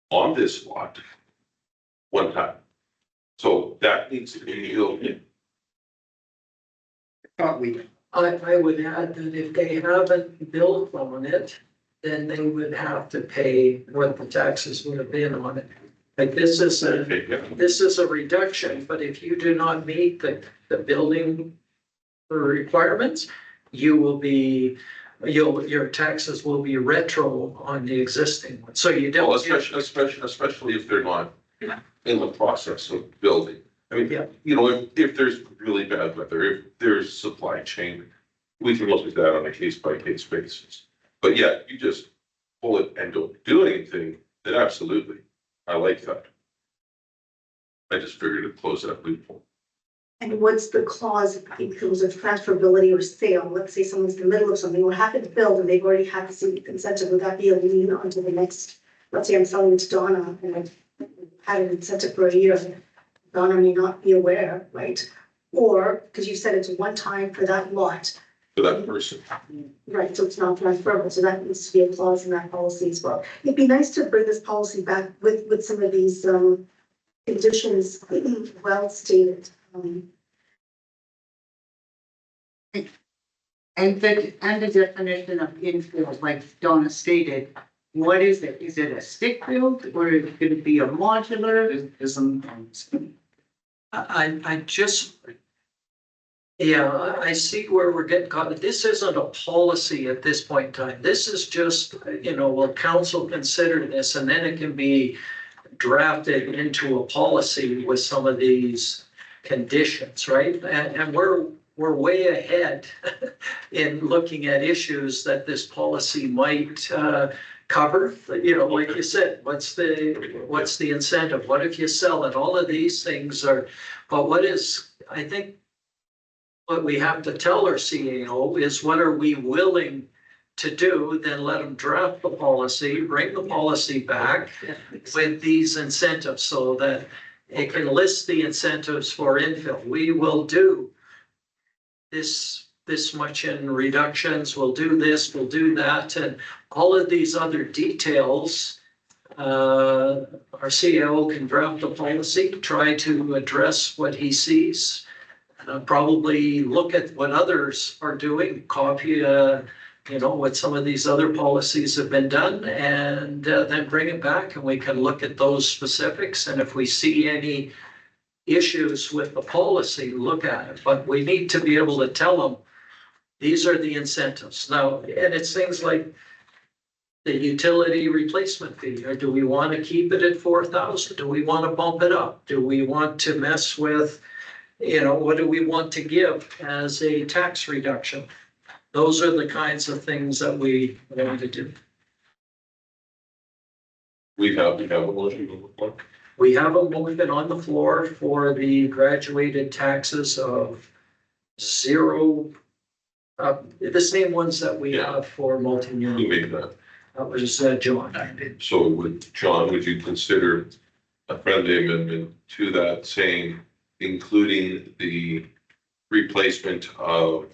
on this lot one time. So that needs to be built in. Thought we, I would add that if they haven't built on it, then they would have to pay what the taxes would have been on it. Like this is a reduction, but if you do not meet the building requirements, you will be, your taxes will be retro on the existing one. So you Well, don't. especially if they're not in the process of building. I mean, Yeah. you know, if there's really bad weather, if there's supply chain, we can look at that on a case by case basis. But yeah, you just pull it and don't do anything, then absolutely, I like that. I just figured to close that loophole. And what's the clause in terms of transferability or sale? Let's say someone's in the middle of something, or happen to build and they've already had the incentive, would that be a lien onto the next? Let's say I'm selling it to Donna and I've had an incentive for a year. Donna may not be aware, right? Or, because you said it's one time for that lot, For that person, right, so it's not transferable, so that needs to be a clause in that policy as well. It'd be nice to bring this policy back with some of these, conditions well stated. And the definition of infill, like Donna stated, what is it? Is it a stick build or is it gonna be a modular? Isn't, I just. Yeah, I see where we're getting caught. This isn't a policy at this point in time. This is just, will council consider this and then it can be drafted into a policy with some of these conditions, right? And we're way ahead in looking at issues that this policy might cover. Like you said, what's the incentive? What if you sell it? All of these things are, but I think what we have to tell our CEO is what are we willing to do, then let them draft the policy, bring the policy back with these incentives so that it can list the incentives for infill. We will do this much in reductions, we'll do this, we'll do that, and all of these other details. Our CEO can draft a policy, try to address what he sees. Probably look at what others are doing, copy, what some of these other policies have been done, and then bring it back and we can look at those specifics. And if we see any issues with the policy, look at it. But we need to be able to tell them, these are the incentives. Now, and it's things like the utility replacement fee, or do we want to keep it at 4,000? Do we want to bump it up? Do we want to mess with, what do we want to give as a tax reduction? Those are the kinds of things that we want to do. we have a motion to the floor. We have a motion on the floor for the graduated taxes of 0, the same ones that we have for Who multi-unit. made that? That was John. So John, would you consider a friendly amendment to that saying, including the replacement of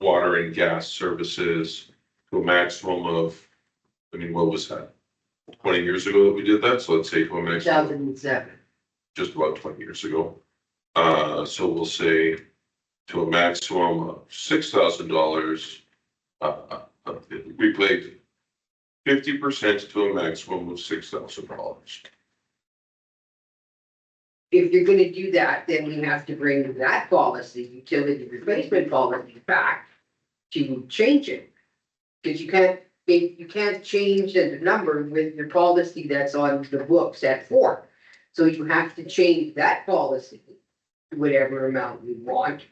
water and gas services to a maximum of, what was that? 20 years ago that we did that, so let's say to a maximum, 2007. just about 20 years ago. So we'll say to a maximum of $6,000, replace 50% to a maximum of $6,000. If you're gonna do that, then we have to bring that policy, utility replacement policy back to change it. Cause you can't change the number with your policy that's on the books at 4. So you have to change that policy to whatever amount you want.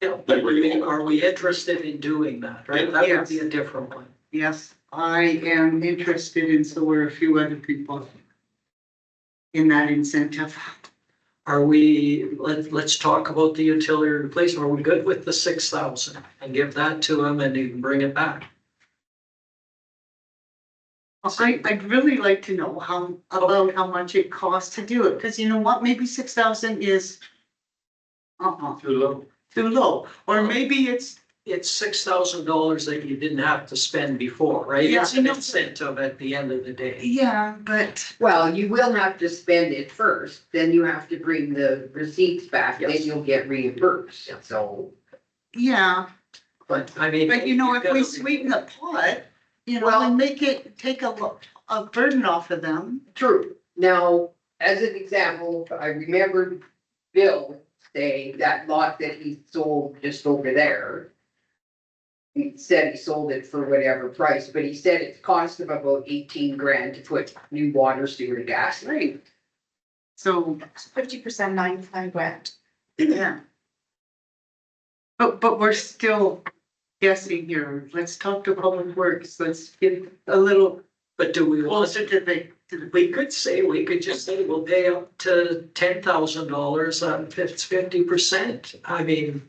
Yeah, but are we interested in doing that, right? That would be a different one. Yes, I am interested in, so were a few other people in that incentive. Are we, let's talk about the utility replacement. Are we good with the 6,000 and give that to him and he can bring it back? I'd really like to know about how much it costs to do it, because you know what, maybe 6,000 is too low. too low, or maybe it's it's $6,000 that you didn't have to spend before, right? Yeah, It's I an know. incentive at the end of the day. Yeah, but Well, you will have to spend it first, then you have to bring the receipts back, then Yes. you'll get reimbursed, Yeah. so. yeah, But I mean. but you know, if we gotta- sweeten the pot, you know, Well- and make it, take a burden off of them. True. Now, as an example, I remember Bill saying that lot that he sold just over there. He said he sold it for whatever price, but he said it cost him about 18 grand to put new water, sewer, and gas line. So, 50%, 9 grand. yeah. But we're still guessing here. Let's talk to Public Works. Let's get a little But do we want, closer to the, we could just say we'll pay up to $10,000 if it's 50%. I mean.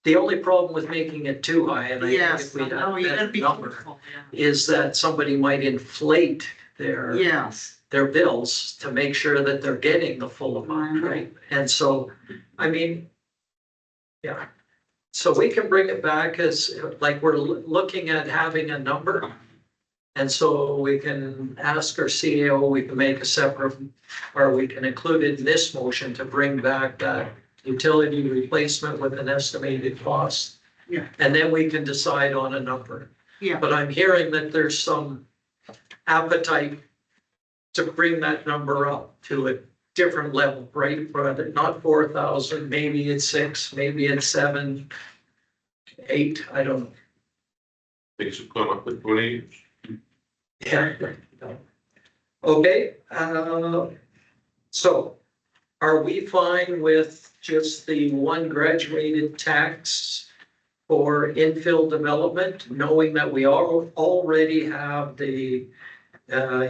The only problem with making it too high, and I think yes, if we had no, you gotta that be number, careful. is that somebody might inflate their. Yes, Their bills to make sure that they're getting the full amount, Mhm. right? And so, I mean, yeah. So we can bring it back as, like, we're looking at having a number. And so we can ask our CEO, we can make a separate, or we can include it in this motion to bring back that utility replacement with an estimated cost. Yeah. And then we can decide on a number. yeah, But I'm hearing that there's some appetite to bring that number up to a different level, right? But not 4,000, maybe it's 6, maybe it's 7, 8, I don't know. Things have come up with 20. Yeah. Okay, so are we fine with just the one graduated tax for infill development, knowing that we already have the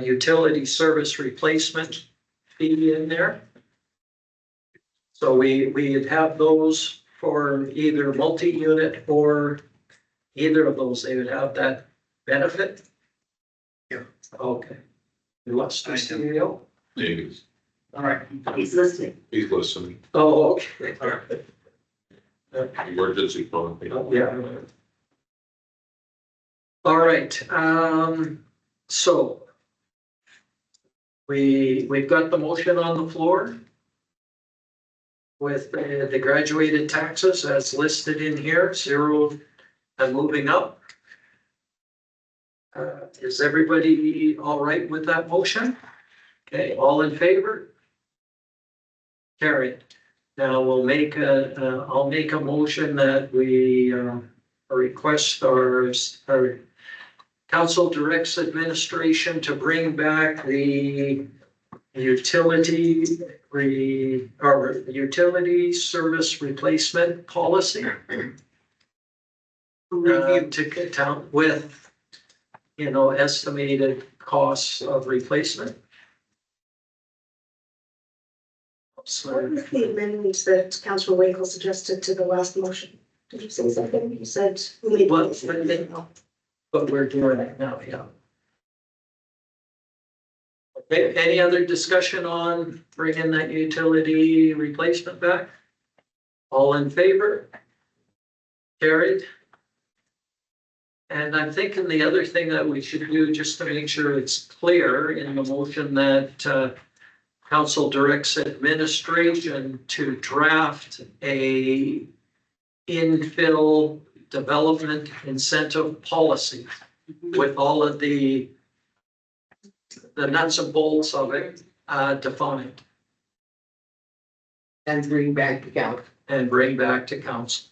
utility service replacement fee in there? So we'd have those for either multi-unit or either of those, they would have that benefit? Yeah. Okay. We lost the CEO? Davies, All right. He's listening. he's listening, Oh, okay. emergency phone. Yeah. All right, so we've got the motion on the floor with the graduated taxes as listed in here, 0 and moving up. Is everybody all right with that motion? Okay, all in favor? Carried. Now we'll make I'll make a motion that we request our council directs administration to bring back the utility service replacement policy. To get down with, estimated costs of replacement. What So, was the amendment that Councilor Wakel suggested to the last motion? Did you say something? You said. we made- Well, but we're doing it now, yeah. Okay, any other discussion on bringing that utility replacement back? All in favor? Carried. And I'm thinking the other thing that we should do, just to make sure it's clear in the motion, that council directs administration to draft a infill development incentive policy with all of the nuts and bolts of it defined And bring back the count. and bring back to council.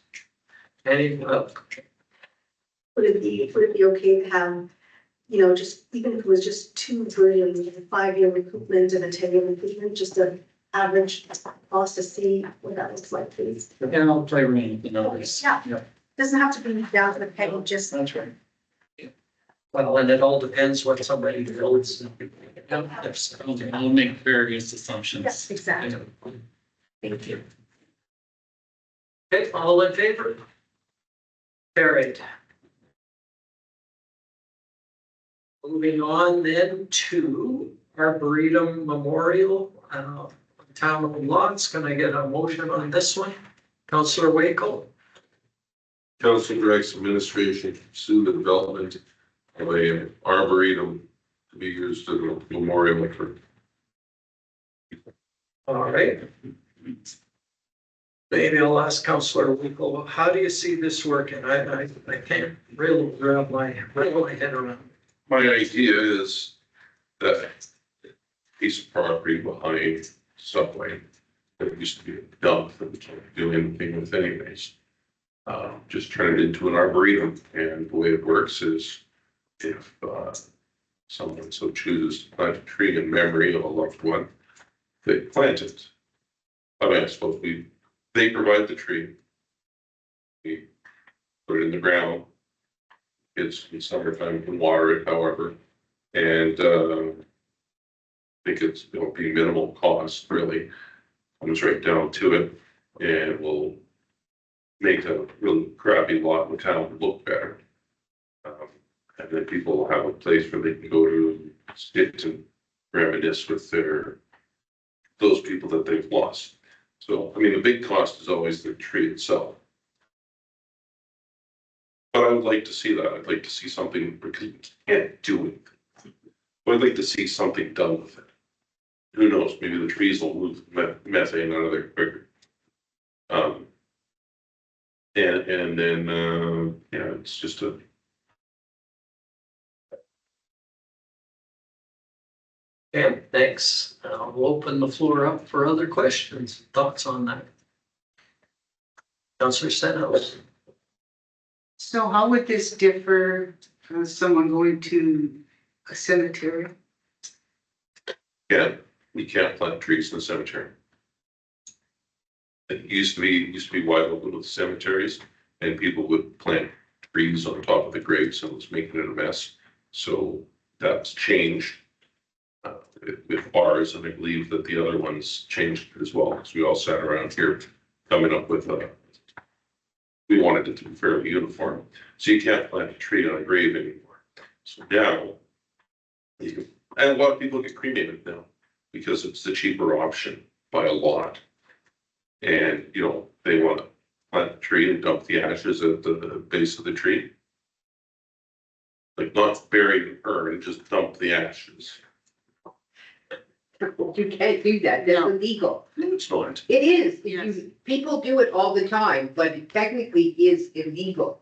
Any, Would it be okay to have, just, even if it was just 2 versions, a 5-year recoupment and a 10-year recoupment, just an average cost to see what that looks like, please? And I'll play around with the numbers. Yeah. Doesn't have to be down to the penny, just. that's right. Well, and it all depends what somebody builds. I'll make various assumptions. Yes, exactly. Thank you. Okay, all in favor? Carried. Moving on then to Arboretum Memorial, Town of Lots. Can I get a motion on this one? Councillor Wakel, council directs administration to pursue the development of a arboretum to be used as a memorial for. All right. Maybe I'll ask Councillor Winkle, how do you see this working? I can't really wrap my head around. My idea is that piece of property behind Subway that used to be a dump that we can't do anything with anyways. Just turn it into an arboretum, and the way it works is if someone so chooses to plant a tree in memory of a loved one, they plant it. I mean, I suppose they provide the tree. We put it in the ground. It's in summertime, we can water it, however, and I think it'll be minimal cost, really. Comes right down to it, and we'll make a really crappy lot in the town look better. And then people will have a place where they can go to sit and reminisce with those people that they've lost. So, I mean, the big cost is always the tree itself. But I would like to see that. I'd like to see something, because we can't do it. But I'd like to see something done with it. Who knows, maybe the trees will move methane out of there quicker. And then, yeah, it's just a. Okay, thanks. We'll open the floor up for other questions, thoughts on that. Councillor Stenhouse. So how would this differ from someone going to a cemetery? Yeah, you can't plant trees in the cemetery. It used to be wide open with cemeteries, and people would plant trees on top of the graves, and it was making it a mess. So that's changed with ours, and I believe that the other ones changed as well, because we all sat around here coming up with we wanted it to be fairly uniform. So you can't plant a tree on a grave anymore. So now, and a lot of people get cremated now because it's the cheaper option by a lot. And, you know, they want to plant a tree and dump the ashes at the base of the tree. Like not bury the urn, just dump the ashes. You can't do that, that's No. illegal. No, it's not. It is, Yes. people do it all the time, but it technically is illegal.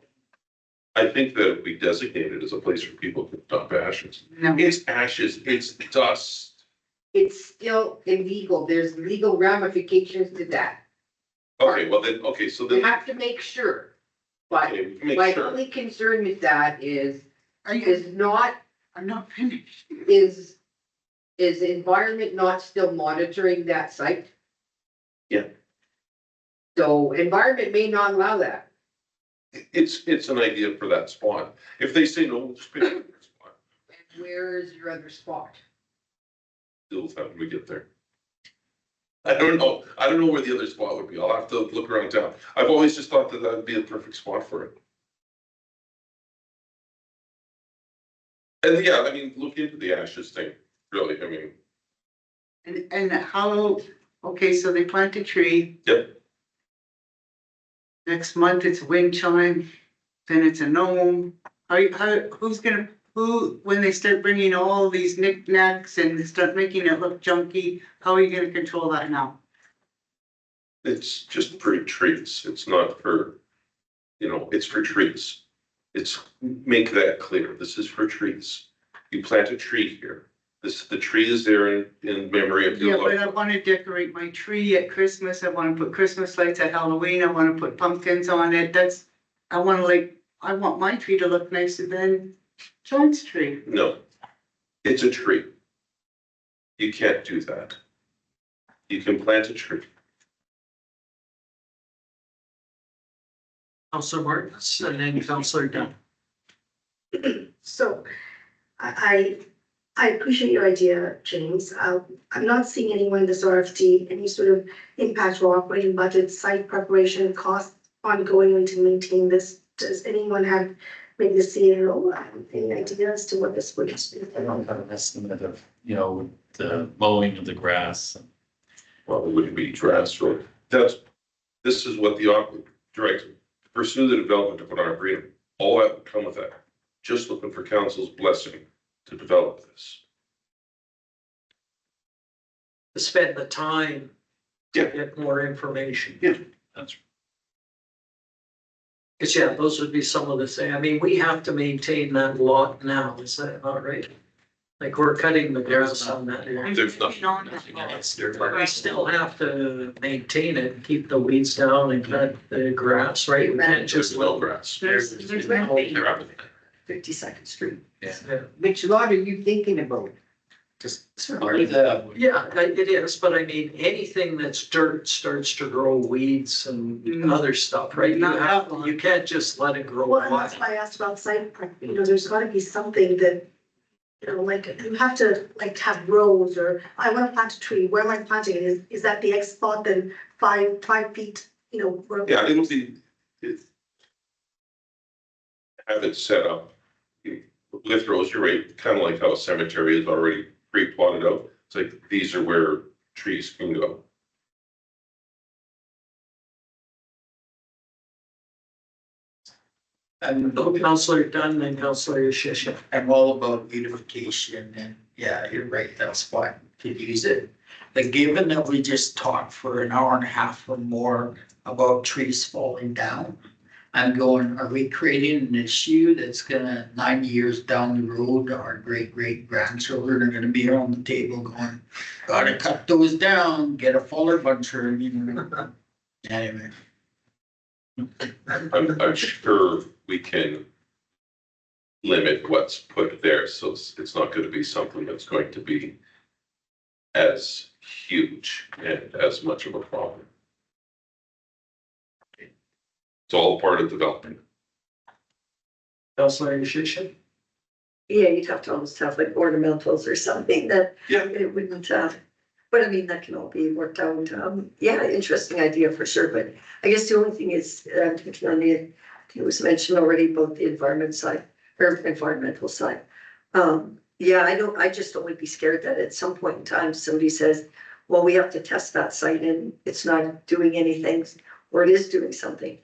I think that we designate it as a place where people can dump ashes. No. It's ashes, it's dust. It's still illegal, there's legal ramifications to that. Okay, well then, okay, so You then, have to make sure. But okay, we can make my sure. only concern with that is I'm not finished. is environment not still monitoring that site? Yeah. So environment may not allow that. It's an idea for that spot. If they say no, we'll just pick another spot. And where's your other spot? Deal with that when we get there. I don't know where the other spot would be. I'll have to look around town. I've always just thought that that would be a perfect spot for it. And yeah, I mean, look into the ashes thing, really, I mean, And how, okay, so they plant a tree. Yep. Next month it's wind chime, then it's a gnome. When they start bringing all these knickknacks and they start making it look junky, how are you gonna control that now? it's just for trees. It's not for, you know, it's for trees. It's, make that clear. This is for trees. You plant a tree here. The tree is there in memory of Yeah, your but loved I one. wanna decorate my tree at Christmas, I wanna put Christmas lights at Halloween, I wanna put pumpkins on it, I want my tree to look nicer than John's tree. No, it's a tree. You can't do that. You can plant a tree. Councillor Martins and then Councillor Dunn. So I appreciate your idea, James. I'm not seeing anywhere in this RFD any sort of impact or operating budget, site preparation, cost ongoing to maintain this. Does anyone have maybe the CEO, any idea as to what this would be? I don't have an estimate of, the mowing of the grass. Well, it wouldn't be grass or, this is what the director pursue the development of an arboretum. All that would come with that. Just looking for council's blessing to develop this. To spend the time to Yeah. get more information. Yeah. That's Cause yeah, those would be some of the things, I mean, we have to maintain that lot now, is that not right? Like, we're cutting the grass on that lot. There's nothing. nothing else there. But we still have to maintain it, keep the weeds down and cut the grass, right? We can't There's just no let. grass. There's They're out of it. 52nd Street. Yeah, Which lot are you thinking about? Just. Or the, it is, but I mean, anything that's dirt starts to grow weeds and other stuff, right? You can't just let it grow Well, and that's wild. why I asked about site, prep. You know, there's gotta be something that, you know, like, you have to, like, have rows, or I wanna plant a tree, where am I planting it? Is that the X spot, then 5 feet, you know? where- Yeah, it'll be. Have it set up. Lift rows, you're right, kind of like how a cemetery is already pre-plotted out. It's like, these are where trees can go. Counselor Dunn and Counselor Shisha. I'm all about beautification and yeah, you're right, that's why we could use it. But given that we just talked for an hour and a half or more about trees falling down, I'm going, are we creating an issue that's gonna 90 years down the road, our great grandchildren are gonna be around the table going, gotta cut those down, get a fuller buncher, you know? Anyway. I'm sure we can limit what's put there, so it's not gonna be something that's going to be as huge and as much of a problem. It's all part of development. Counselor Shisha. Yeah, you'd have to almost have like ornamentals or something that Yeah. it wouldn't, but I mean, that can all be worked out. Yeah, interesting idea for sure, but I guess the only thing is, thinking on the, I think it was mentioned already about the environment side or environmental side. Yeah, I just don't want to be scared that at some point in time, somebody says, well, we have to test that site and it's not doing anything, or it is doing something.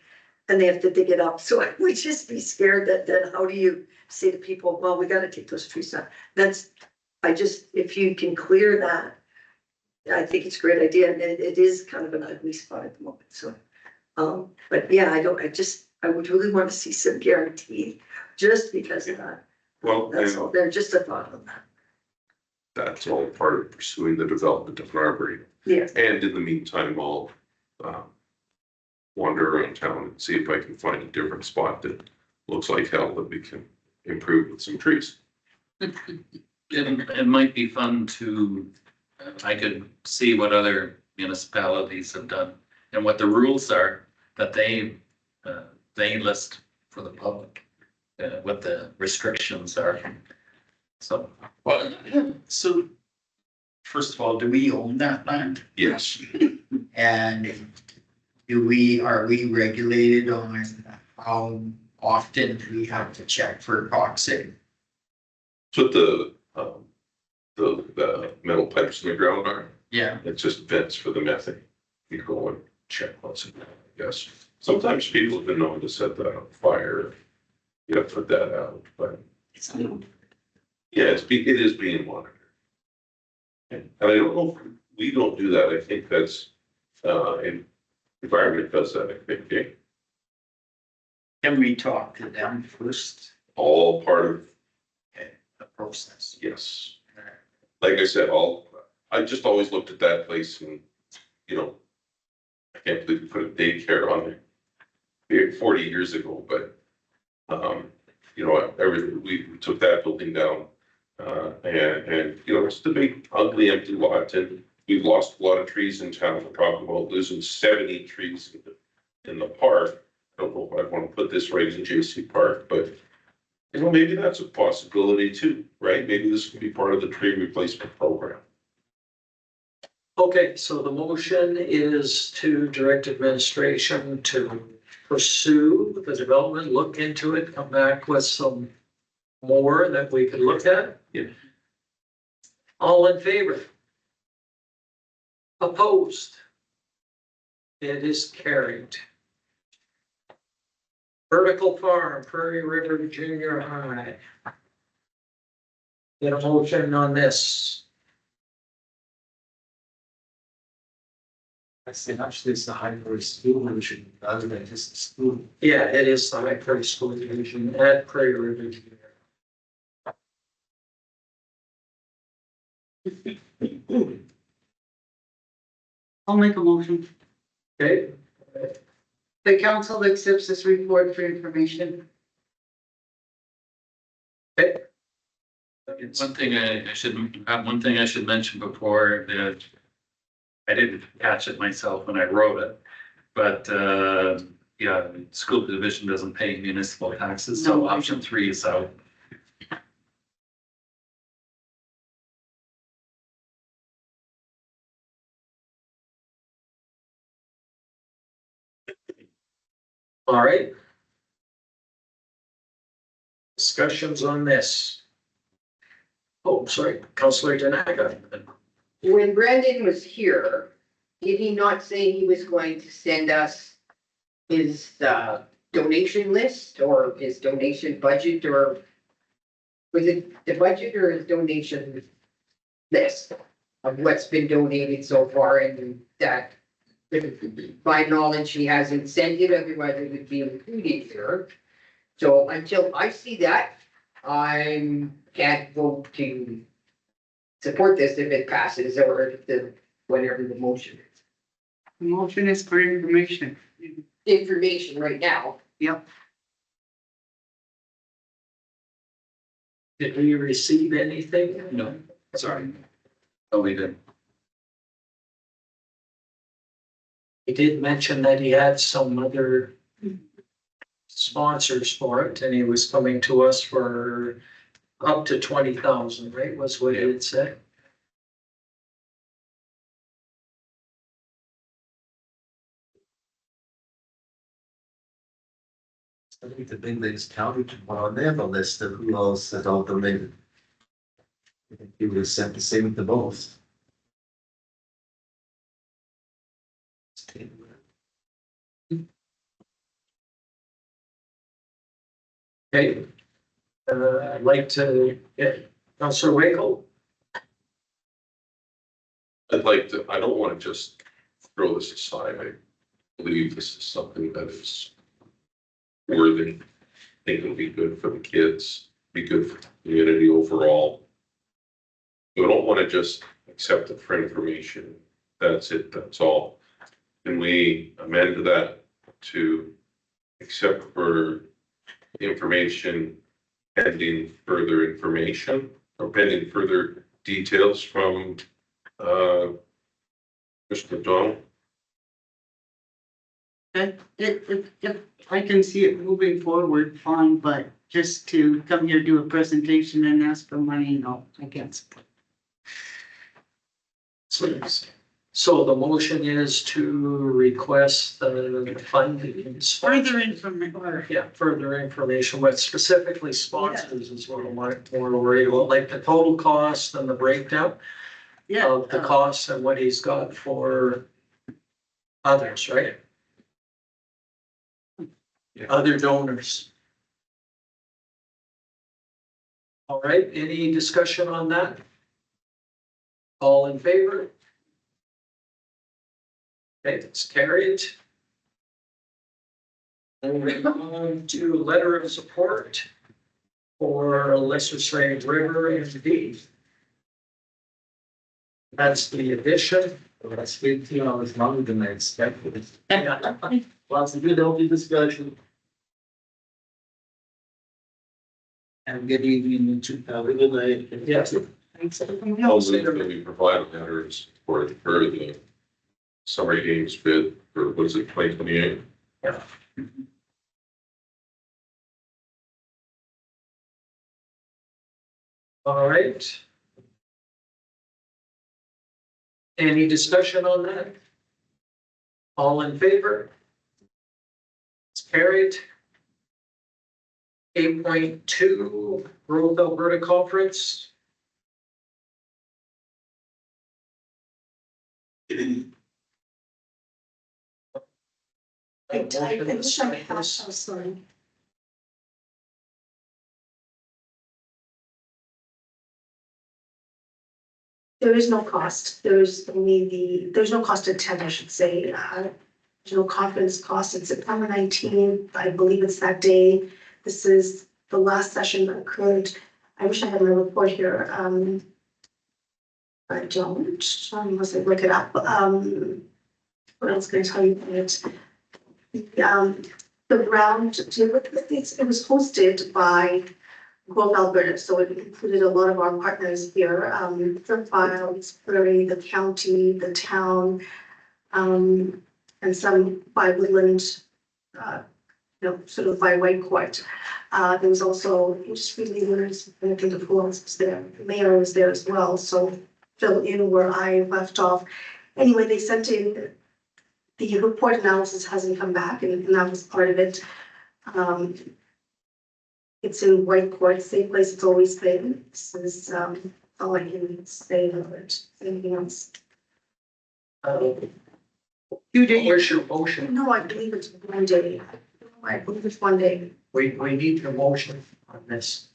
And they have to dig it up, so I would just be scared that then how do you say to people, well, we gotta take those trees down. If you can clear that, I think it's a great idea, and it is kind of an ugly spot at the moment, so. But yeah, I would really want to see some guarantee, just because of that, Well, that's and all, they're just a thought on that, that's all part of pursuing the development of an arboretum. yeah. And in the meantime, I'll wander around town and see if I can find a different spot that looks like hell that we can improve with some trees. It might be fun to, I could see what other municipalities have done and what the rules are that they list for the public, what the restrictions are. So, Well, so first of all, do we own that land? Yes, And are we regulated on how often we have to check for toxic? so the metal pipes in the ground are, Yeah. it's just vents for the methane. You go and check once in a while, I guess. Sometimes people have been known to set that on fire. You have to put that out, but yeah, it is being monitored. And I don't know if we don't do that. I think that's, environment does that, I think, Can we talk to them first, all part of, the process? yes. Like I said, I just always looked at that place and, you know, I can't believe we put a daycare on there 40 years ago, but, you know, we took that building down. And, you know, it's the big ugly empty lot, and we've lost a lot of trees in town. We're talking about losing 70 trees in the park. I don't know if I want to put this right in JC Park, but you know, maybe that's a possibility too, right? Maybe this could be part of the tree replacement program. Okay, so the motion is to direct administration to pursue the development, look into it, come back with some more that we could look at. Yeah. All in favor? Opposed? It is carried. Vertical Farm, Prairie River Junior High. Get a motion on this. I say actually it's the high school division rather than just the school. Yeah, it is the High Prairie School Division at Prairie River Junior. I'll make a motion. Okay, The council accepts this report for information. One thing one thing I should mention before, that I didn't catch it myself when I wrote it, but, yeah, school division doesn't pay municipal taxes, so No, I option 3 is out. all right. Discussions on this. Oh, sorry, Councillor Danaga. When Brandon was here, did he not say he was going to send us his, donation list or his donation budget, or was it the budget or his donation list of what's been donated so far, and that by knowledge, he hasn't sent it, otherwise it would be included here. So until I see that, I can't vote to support this if it passes, or if the, whatever the motion is. The motion is for information. Information right now. Yep. Did we receive anything? No, sorry. Oh, we did. He did mention that he had some other sponsors for it, and he was coming to us for up to 20,000, right, was what he had said. I think the big leagues counted on they have a list of who else that all donated. I think he would have sent the same to both. Okay. I'd like to get Councillor Wakel. I'd like to, I don't want to just throw this aside. I believe this is something that is worthy. I think it'll be good for the kids, be good for the community overall. I don't want to just accept it for information. That's it, that's all. Can we amend that to accept for information pending further information or pending further details from Mr. McDonald? If I can see it moving forward, fine, but just to come here, do a presentation and ask for money, no, I can't support. So the motion is to request the funding. Further information. Yeah, further information, what specifically sponsors is what I'm more worried about, like the total cost and the breakdown Yeah. of the costs and what he's got for others, right? Yeah. Other donors. All right, any discussion on that? All in favor? Okay, it's carried. Moving on to letter of support for Lesser Slave River and D. That's the addition. That's 15 hours longer than I expected. Yeah. Lots of good healthy discussion. And good evening to good night. Yes. Also, that we provide a letter of support for the summer games bid for, what is it, 2028? Yeah. All right. Any discussion on that? All in favor? It's carried. 8.2, Growth Alberta Conference. I wish I had, sorry. There is no cost. There's no cost to attend, I should say. There's no conference cost. It's September 19th. I believe it's that day. This is the last session that occurred. I wish I had my report here. I don't, unless I look it up. What else can I tell you? The round, it was hosted by Growth Alberta, so it included a lot of our partners here, Fairfield, Prairie, the county, the town, and some by Woodland, sort of by Whitecourt. There was also industry leaders, I think of who else was there. The mayor was there as well, so fill in where I left off. Anyway, they sent in, the report analysis hasn't come back, and that was part of it. It's in Whitecourt, same place it's always been. This is all I can say about it. Anything else? 2 days. Where's your motion? No, I believe it's 1 day. I believe it's 1 day. We need a motion on this.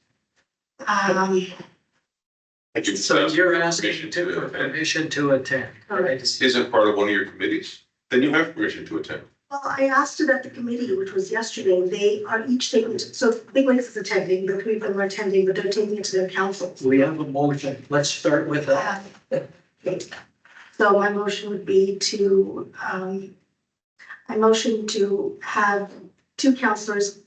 So you're asking for permission to attend. Correct. Isn't part of one of your committees? Then you have permission to attend. Well, I asked it at the committee, which was yesterday. They are each taking, so Big Lakes is attending, the 3 of them are attending, but they're taking it to their councils. We have a motion. Let's start with that. So my motion would be to, I motion to have 2 councillors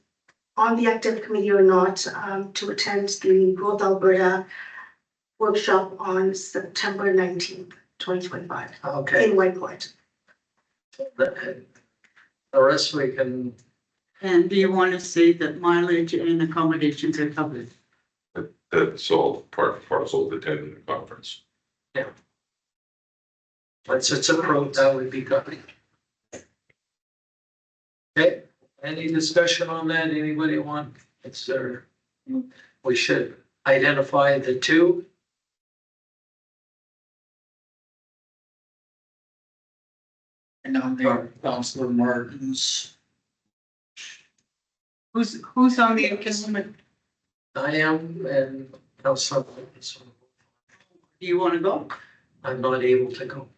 on the active committee or not, to attend the Growth Alberta workshop on September 19th, 2025, Okay. in Whitecourt. The rest we can, And do you want to say that mileage and accommodations are covered? That's all part and parcel of attending the conference. once it's approved, that would be good. Okay, any discussion on that? Anybody want, it's there, we should identify the 2. And on there, Councilor Martins. Who's on the economic, I am, and Councilor, do you want to go? I'm not able to go.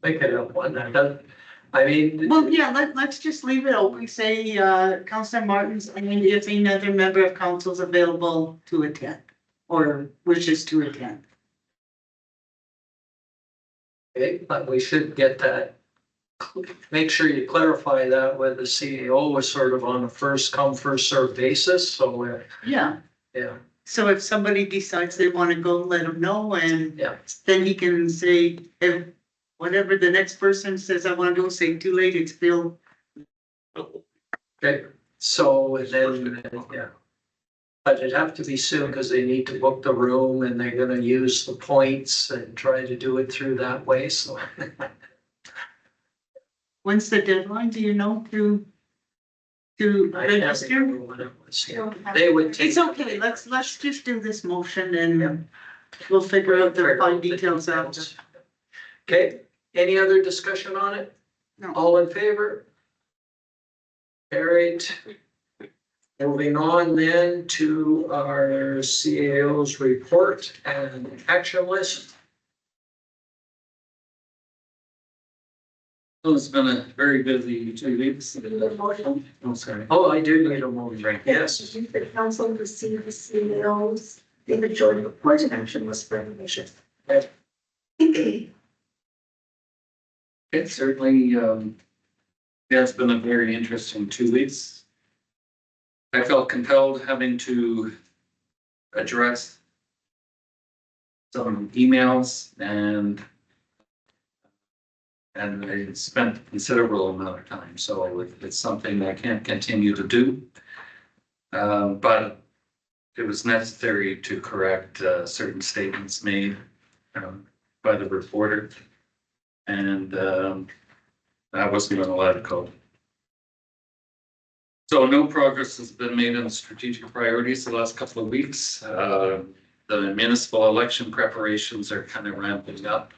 Make it up one, I mean. Well, yeah, let's just leave it open, say, Councilor Martins, and then if another member of council is available to attend or wishes to attend. Okay, but we should get that. Make sure you clarify that with the CEO was sort of on a first come, first served basis, so, Yeah, yeah, so if somebody decides they want to go, let him know, and yeah. then he can say, if whatever the next person says, I want to go, say, too late, it's Bill. Okay, so, and then, yeah. But it'd have to be soon, because they need to book the room, and they're gonna use the points and try to do it through that way, so. When's the deadline, do you know, to I can't register? remember what it was, yeah. They would take. It's okay, let's just do this motion and we'll figure out the fine details after. Okay, any other discussion on it? No. All in favor? Carried. Moving on then to our CAO's report and action list. So it's been a very busy 2 weeks. Motion. Oh, sorry. Oh, I do need a motion, yes. The council received the CEO's individual report and action was for information. It certainly, has been a very interesting 2 weeks. I felt compelled having to address some emails and I spent a considerable amount of time, so it's something I can't continue to do. But it was necessary to correct certain statements made by the reporter. And I wasn't gonna let it go. So no progress has been made on the strategic priorities the last couple of weeks. The municipal election preparations are kind of ramping up.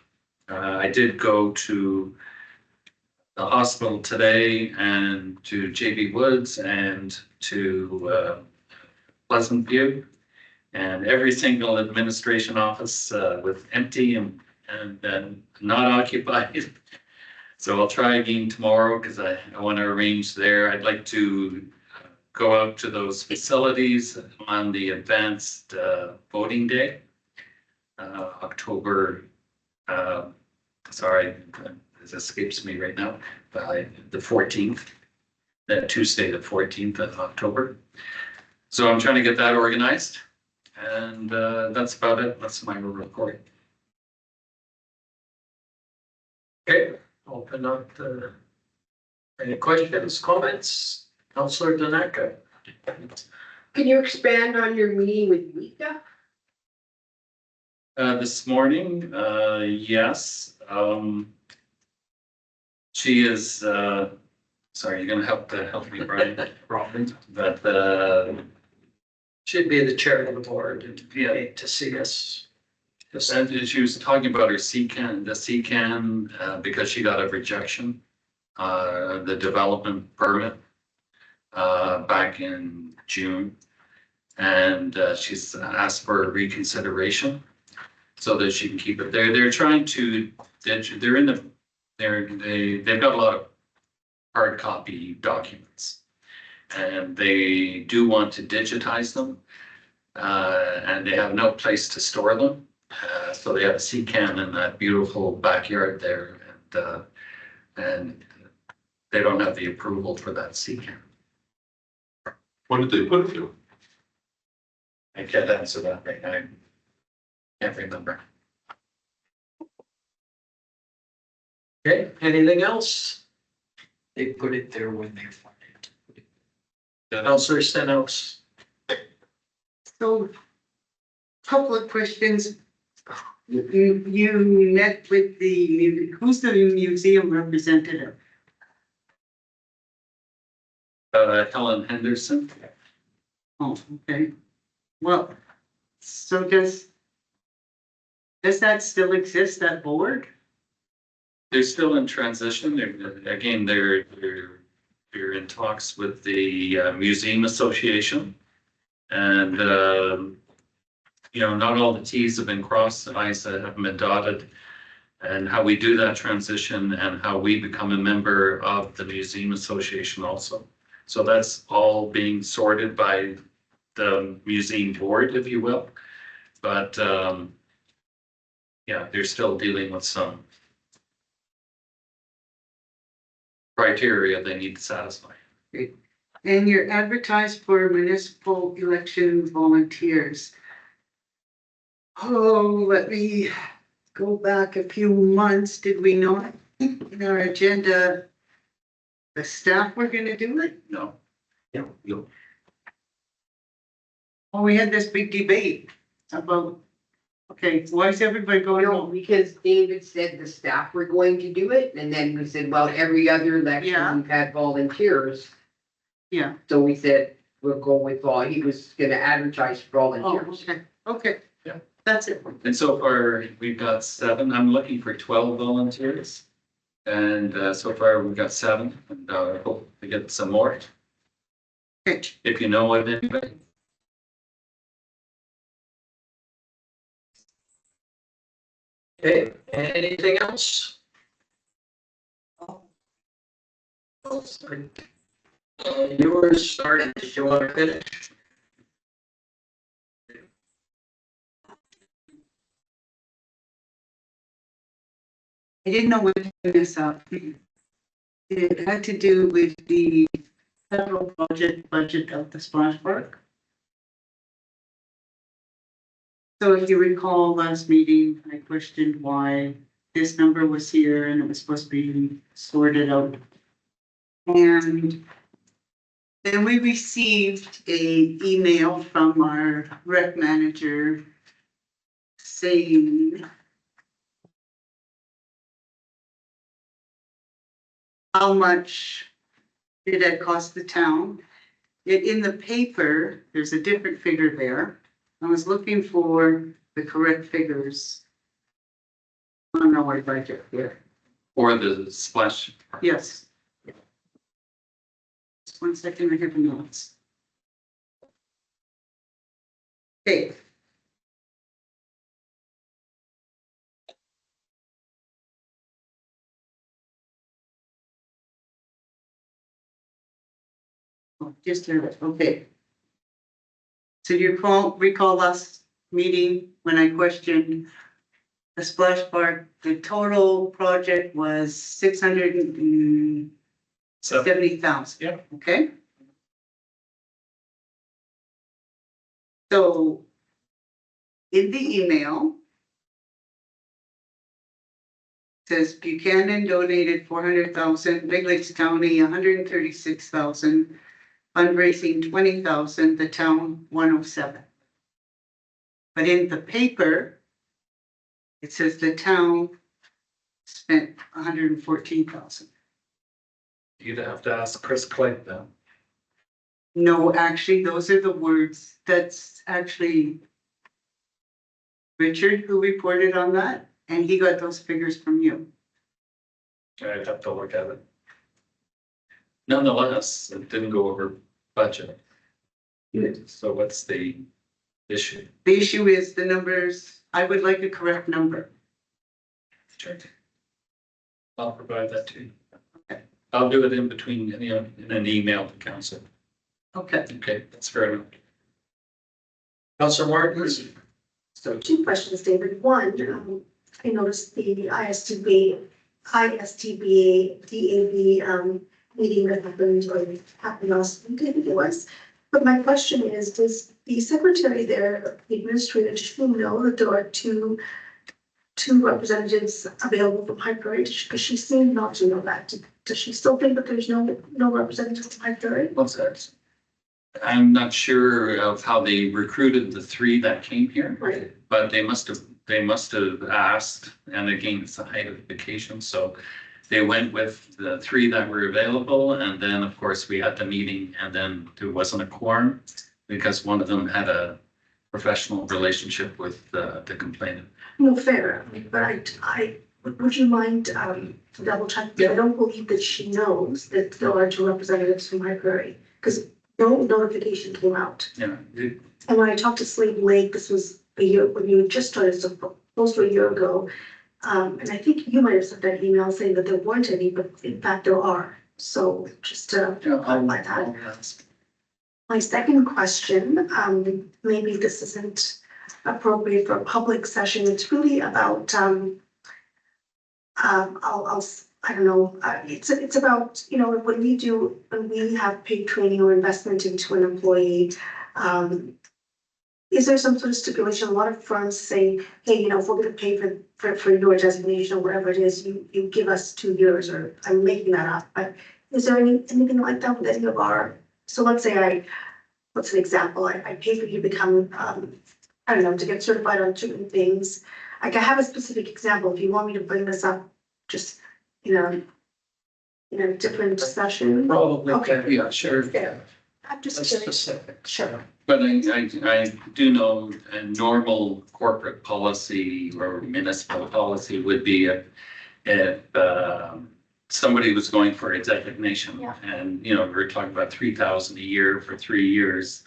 I did go to the hospital today and to JB Woods and to Pleasant View. And every single administration office with empty and not occupied. So I'll try again tomorrow because I want to arrange there. I'd like to go out to those facilities on the advanced voting day. October, sorry, this escapes me right now, by the 14th, that Tuesday, the 14th of October. So I'm trying to get that organized. And that's about it. That's my report. Okay, open up the, any questions, comments? Councillor Daneka? Can you expand on your meeting with Mika? This morning, yes, she is, sorry, you're gonna help me, Brian, but, She'd be the chair of the board and Yeah. be to see us. and she was talking about her CCAN, because she got a rejection, the development permit, back in June. And, she's asked for a reconsideration so that she can keep it there. They're trying to, they're in the, they've got a lot of hard copy documents. And they do want to digitize them. And they have no place to store them. So they have a CCAN in that beautiful backyard there, and they don't have the approval for that CCAN. When did they put it to? I can't answer that right now. I can't remember. Okay, anything else? They put it there when they find it. Councillor Stenhouse? So, couple of questions. You met with who's the museum representative? Helen Henderson. Oh, okay. Well, so does that still exist, that board? They're still in transition. They're in talks with the Museum Association. And, not all the Ts have been crossed, the Is haven't been dotted. And how we do that transition and how we become a member of the Museum Association also. So that's all being sorted by the museum board, if you will. But, they're still dealing with some criteria they need to satisfy. And you're advertised for municipal election volunteers. Oh, let me go back a few months. Did we not in our agenda, the staff were gonna do it? No. Yeah, you'll. Oh, we had this big debate about, okay, why is everybody going No, home? because David said the staff were going to do it, and then we said, well, every other Yeah. election, we've had volunteers. Yeah, So we said, we'll go with, he was gonna advertise for oh, volunteers. okay, Yeah. that's it. And so far, we've got 7. I'm looking for 12 volunteers. And so far, we've got 7, and hope to get some more. Okay. If you know of anybody. Okay, anything else? Yours started, did you want to finish? I didn't know what to do this up. It had to do with the federal budget of the splash park. So if you recall last meeting, I questioned why this number was here and it was supposed to be sorted out. And then we received a email from our rec manager saying how much did it cost the town? In the paper, there's a different figure there. I was looking for the correct figures on our budget here. Or the splash. Yes. Just 1 second, I have the notes. Okay. Oh, just there, okay. So you recall last meeting when I questioned the splash park, the total project was 670,000. Yeah. Okay? So in the email, says Buchanan donated 400,000, Big Lakes County 136,000, fundraising 20,000, the town 107. But in the paper, it says the town spent 114,000. You'd have to ask Chris Clegg then. No, actually, those are the words. That's actually Richard who reported on that, and he got those figures from you. I'd have to look at it. Nonetheless, it didn't go over budget. So what's the issue? The issue is the numbers. I would like a correct number. Sure. I'll provide that to you. Okay. I'll do it in between, in an email to council. Okay. Okay, that's fair enough. Councilor Martin? So two questions, David. One, I noticed the ISTBA DAB meeting that happened last week, I think it was. But my question is, does the secretary there, the administrator, does she know that there are two representatives available from High Prairie? Because she seemed not to know that. Does she still think that there's no representative from High Prairie? What's that? I'm not sure of how they recruited the three that came here, Right. but they must have asked, and again, it's a height of vacation, so they went with the three that were available, and then, of course, we had the meeting, and then there wasn't a quorum because one of them had a professional relationship with the complainant. No, fair, but I, would you mind double checking? I don't believe that she knows that there are two representatives from High Prairie, because no notification came out. Yeah, And when I talked to Slave Lake, this was a year, when you just started, so close to a year ago. And I think you might have sent that email saying that there weren't any, but in fact there are. So just to clarify that. My second question, maybe this isn't appropriate for a public session. It's really about, I don't know, it's about, when we have paid training or investment into an employee, is there some sort of stipulation? A lot of firms say, hey, if we're gonna pay for your designation or whatever it is, you give us 2 years, or I'm making that up, but is there anything like that with any of our, so let's say what's an example? I pay for you to become, I don't know, to get certified on certain things. Like I have a specific example, if you want me to bring this up, just, in a different session. Probably, Okay. yeah, sure. Yeah. I'm just That's curious. specific. Sure. but I do know a normal corporate policy or municipal policy would be if somebody was going for a designation. Yeah. And, we're talking about 3,000 a year for 3 years,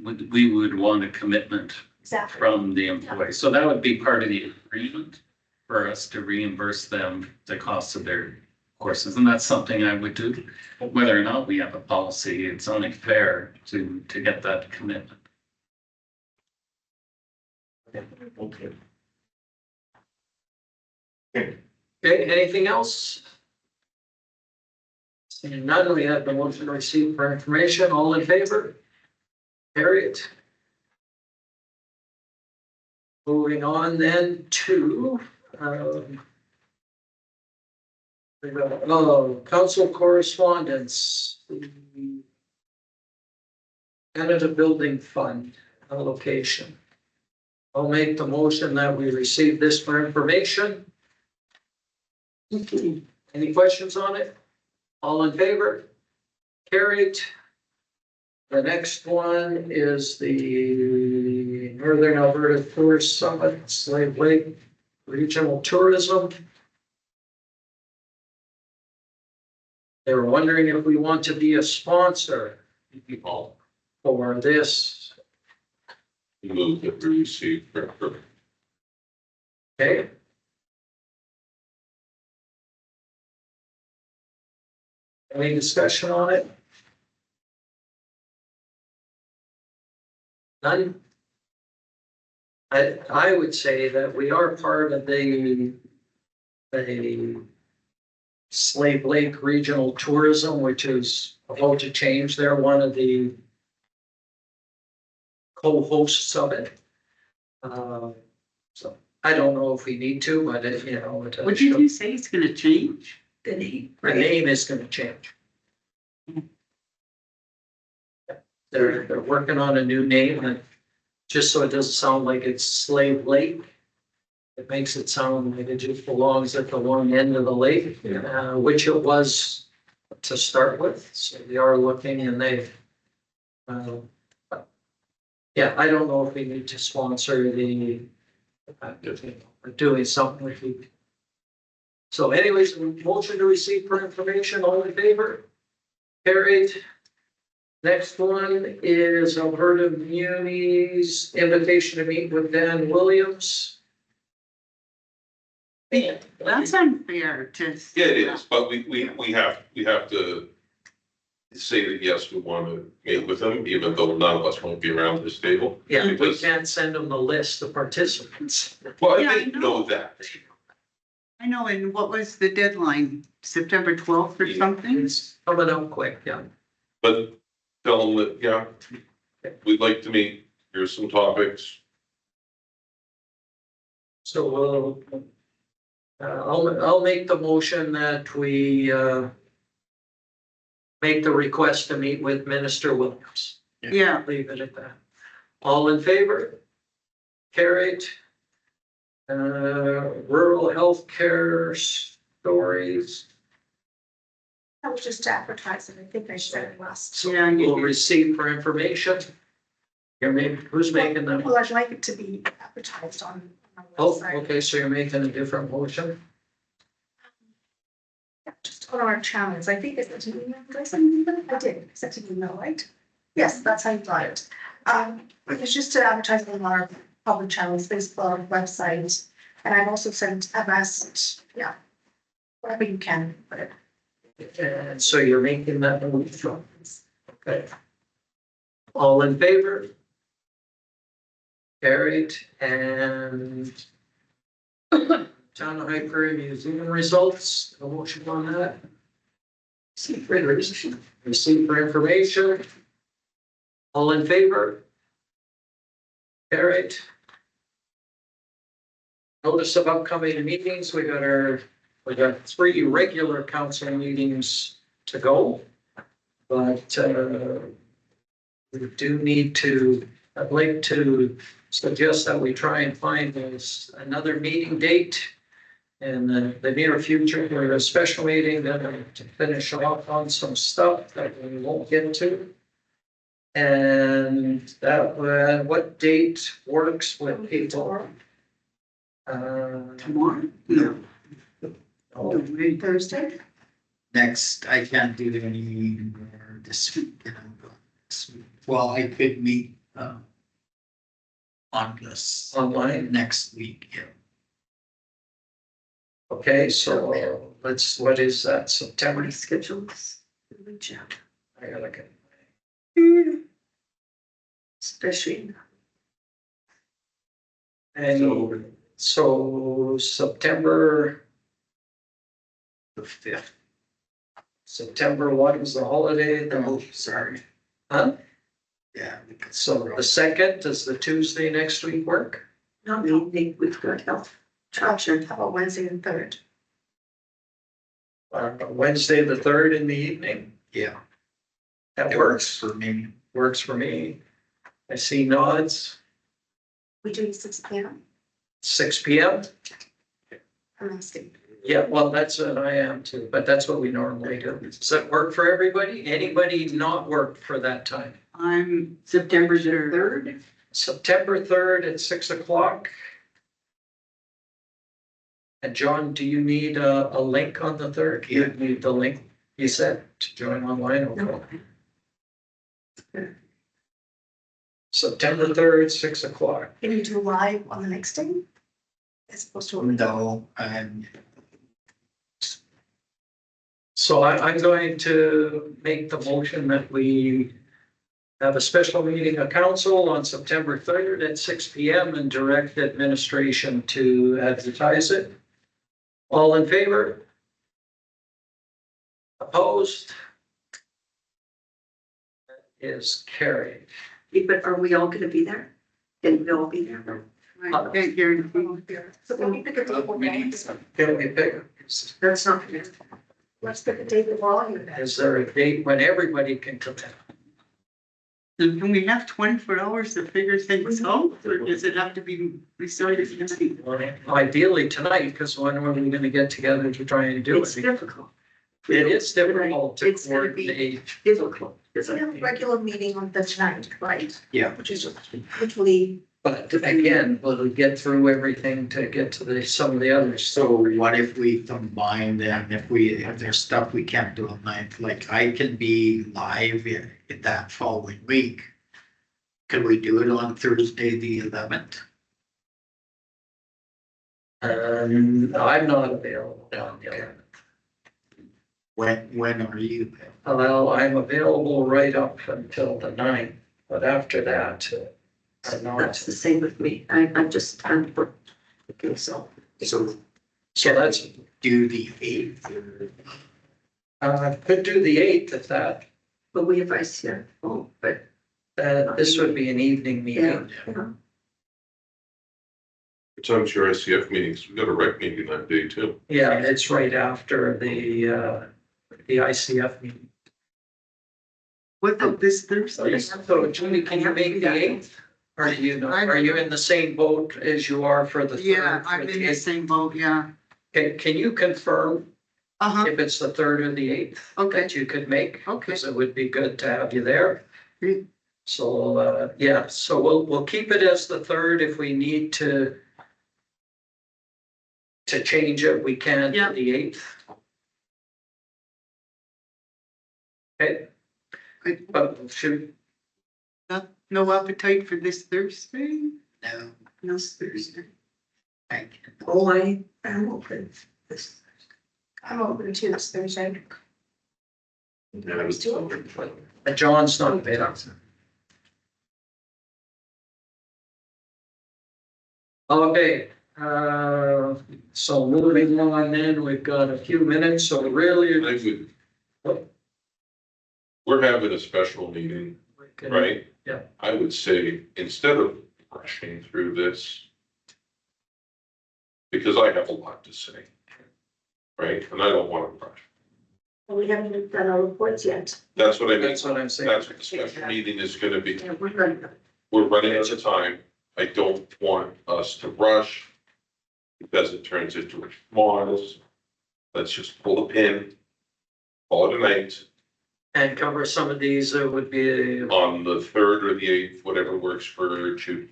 we would want a commitment Exactly. from the employee. So that would be part of the agreement for us to reimburse them the cost of their courses. And that's something I would do. Whether or not we have a policy, it's only fair to get that commitment. Okay, anything else? Seeing none, we have the motion to receive for information. All in favor? Carried. Moving on then to, council correspondence. The Canada Building Fund allocation. I'll make the motion that we receive this for information. Any questions on it? All in favor? Carried. The next one is the Northern Alberta Tourist Summit, Slave Lake Regional Tourism. They were wondering if we want to be a sponsor for this Move that we receive for Okay. Any discussion on it? None? I would say that we are part of the Slave Lake Regional Tourism, which is about to change. They're one of the co-hosts of it. So I don't know if we need to, but if, you know. What did you say? It's gonna change? The name, The name is gonna change. They're working on a new name and just so it doesn't sound like it's Slave Lake. It makes it sound like it just belongs at the one end of the lake, which it was to start with. So they are looking and they've, yeah, I don't know if we need to sponsor the, doing something with you. So anyways, motion to receive for information, all in favor? Carried. Next one is Alberta Muni's invitation to meet with Dan Williams. That's unfair to. Yeah, it is, but we have to say that, yes, we want to meet with them, even though none of us won't be around this table. Yeah, we Because- can't send them the list of participants. Well, Yeah, I I didn't know. know that. I know, and what was the deadline? September 12th or something? It's coming up quick, yeah. But tell them that, yeah, we'd like to meet, here's some topics. So I'll make the motion that we make the request to meet with Minister Williams. Yeah, Leave it at that. All in favor? Carried. Rural healthcare stories. That was just advertising. I think I said it last. So Yeah, you we'll did. receive for information. Who's making them? Well, I'd like it to be advertised on our Oh, website. okay, so you're making a different motion? Yeah, just on our channels. I think it's an email. Did I send an email? I did. I sent an email, right? Yes, that's how you got it. It's just to advertise on our public channels, Facebook, website. And I've also I've asked, yeah, whatever you can, but And so you're making that motion? Okay. All in favor? Carried, and Town of High Prairie Museum results, a motion on that? Receive for information. All in favor? Carried. Notice of upcoming meetings, we got 3 regular council meetings to go. But we do need to, I'd like to suggest that we try and find another meeting date in the near future for a special meeting to finish off on some stuff that we won't get to. And that, what date works with people? tomorrow? No. Thursday. Next, I can't do any more this week. And I'm going this week. Well, I could meet, on this Online. next week, yeah. Okay, so what is that, September? schedules. Reach out, I gotta get. especially And so September the 5th. September, what is the holiday? Oh, sorry. Huh? Yeah. because- So the 2nd, does the Tuesday next week work? not evening with good health. Traction. How about Wednesday and 3rd? Wednesday, the 3rd in the evening? Yeah, That it works, works for me. works for me. I see nods, We do 6 p.m. 6 p.m. I'm asking. Yeah, well, that's what I am too, but that's what we normally do. Does that work for everybody? Anybody not work for that time? I'm September the 3rd. third. September 3rd at 6 o'clock. And John, do you need a link on the 3rd? You need the link, you said, to join online, okay? September 3rd, 6 o'clock. Can you do live on the next day? As opposed to. No, I'm, So I'm going to make the motion that we have a special meeting of council on September 3rd at 6 PM and direct administration to advertise it. All in favor? Opposed? That is carried. But are we all gonna be there? Can we all be there? I can't guarantee. So can we pick a date? Can we pick, That's not fair. Let's pick a date that we're all here. is there a date when everybody can come in? Can we have 24 hours to figure things out, or does it have to be restarted tonight? Ideally tonight, because when are we gonna get together to try and do It's it? difficult. It is difficult to It's gonna be- coordinate. Difficult. So we have a regular meeting on the 9th, right? yeah, Which is literally, But again, we'll get through everything to get to some of the others. so what if we combine them, if there's stuff we can't do at night, like I can be live in that following week. Could we do it on Thursday, the 11th? I'm not available on the 11th. When are you? Well, I'm available right up until the 9th, but after that, I'm not. That's the same with me. I'm just, I'm, okay, so. So So that's, do the 8th, could do the 8th if that, But we have ice here. Oh, but, this would be an evening yeah, meeting. yeah. Sometimes your ICF meetings, we've got a rec meeting that day too. Yeah, it's right after the ICF meeting. What about this Thursday? So Julie, can you make the 8th? Or are you in the same boat as you are for the 3rd? Yeah, I'm in the same boat, yeah. Can you confirm Uh-huh, if it's the 3rd or the 8th okay, that you could make? okay. Because it would be good to have you there. Great. So, yeah, so we'll keep it as the 3rd. If we need to change it, we can Yeah. to the 8th. Okay, Good. but should, No appetite for this Thursday? no, No Thursday. I can. Oh, I am open. This, I'm open to this Thursday. Yeah, it was Still open. John's not available. Okay, so moving on then, we've got a few minutes, so I really. would. We're having a special meeting, right? Yeah. I would say, instead of rushing through this, because I have a lot to say, right? And I don't want to rush. We haven't even done our reports yet. That's what I mean. That's what I'm saying. That's what the special meeting is gonna be. yeah, we're going to. We're running out of time. I don't want us to rush because it turns into a schmoz. Let's just pull a pin, call it a night And cover some of these, it would be, on the 3rd or the 8th, whatever works for Judy.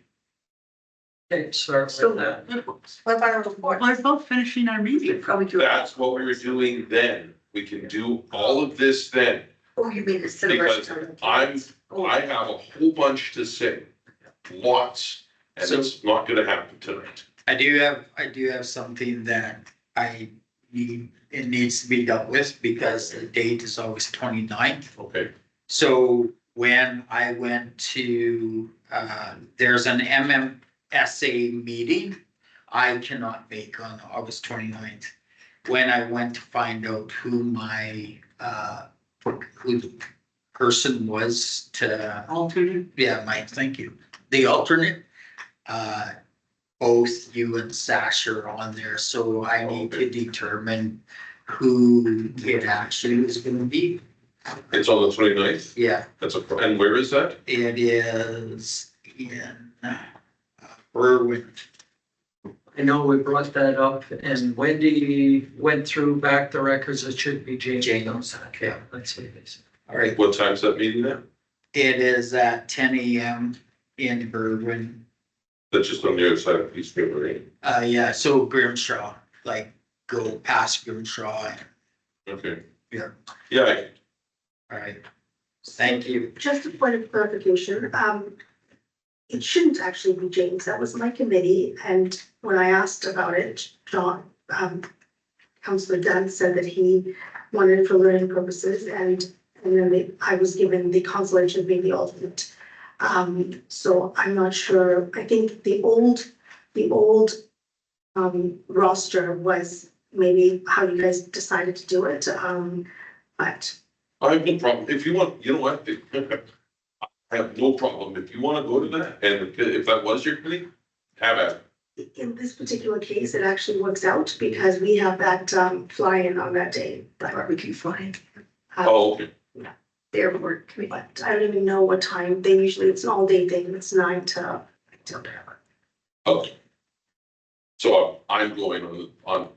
okay, start So- with that. What about our report? What about finishing our We meeting? probably do. That's what we were doing then. We can do all of this then. Oh, you mean instead of rushing Because on the. I have a whole bunch to say, lots, and So- it's not gonna happen tonight. I do have something that it needs to be dealt with because the date is August 29th. Okay, So when I went to, there's an MMSA meeting, I cannot make on August 29th. When I went to find out who the person was to, Alternate? yeah, Mike, thank you. The alternate, both you and Sash are on there, so I need to determine who it actually is gonna be. it's on the 29th. Yeah, And where is that? it is in Berwyn. I know we brought that up and Wendy went through back the records. It should be James. James, Okay, yeah. let's see this. All right, What time's that meeting then? it is at 10 AM in Berwyn. That's just on the other side of East River, right? Yeah, so Grimshaw, like go past Grimshaw. Okay. Yeah. Yeah, All right, thank you. Just a point of clarification, it shouldn't actually be James, that was my committee, and when I asked about it, John, Councillor Dunn said that he wanted it for learning purposes, and then I was given the consolation of being the alternate. So I'm not sure, I think the old roster was maybe how you guys decided to do it, but I have no problem, if you want, you know what? I have no problem, if you wanna go to that, and if that was your committee, have at it. in this particular case, it actually works out because we have that fly-in on that day, but Barbecue flying, Oh, okay, the airport committee. but I don't even know what time, they usually, it's an all-day thing, it's 9 to. okay. So I'm going on,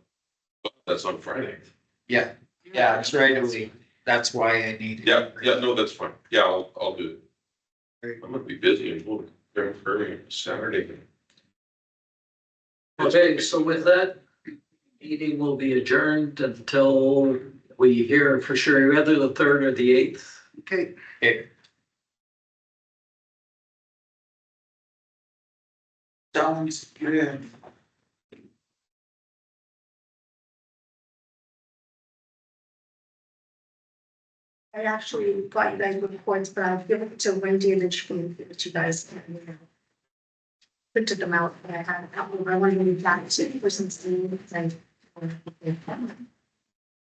that's on Friday. Yeah, it's right away. That's why I need. Yeah, no, that's fine, yeah, I'll do it. I'm gonna be busy and very early Saturday. Okay, so with that, meeting will be adjourned until we hear for sure whether the 3rd or the 8th. Okay, Sounds good. I actually got you guys reports, but I'll give it to Wendy and then she can give it to you guys. Printed them out, but I had a couple, I wanted to be back to for some students and.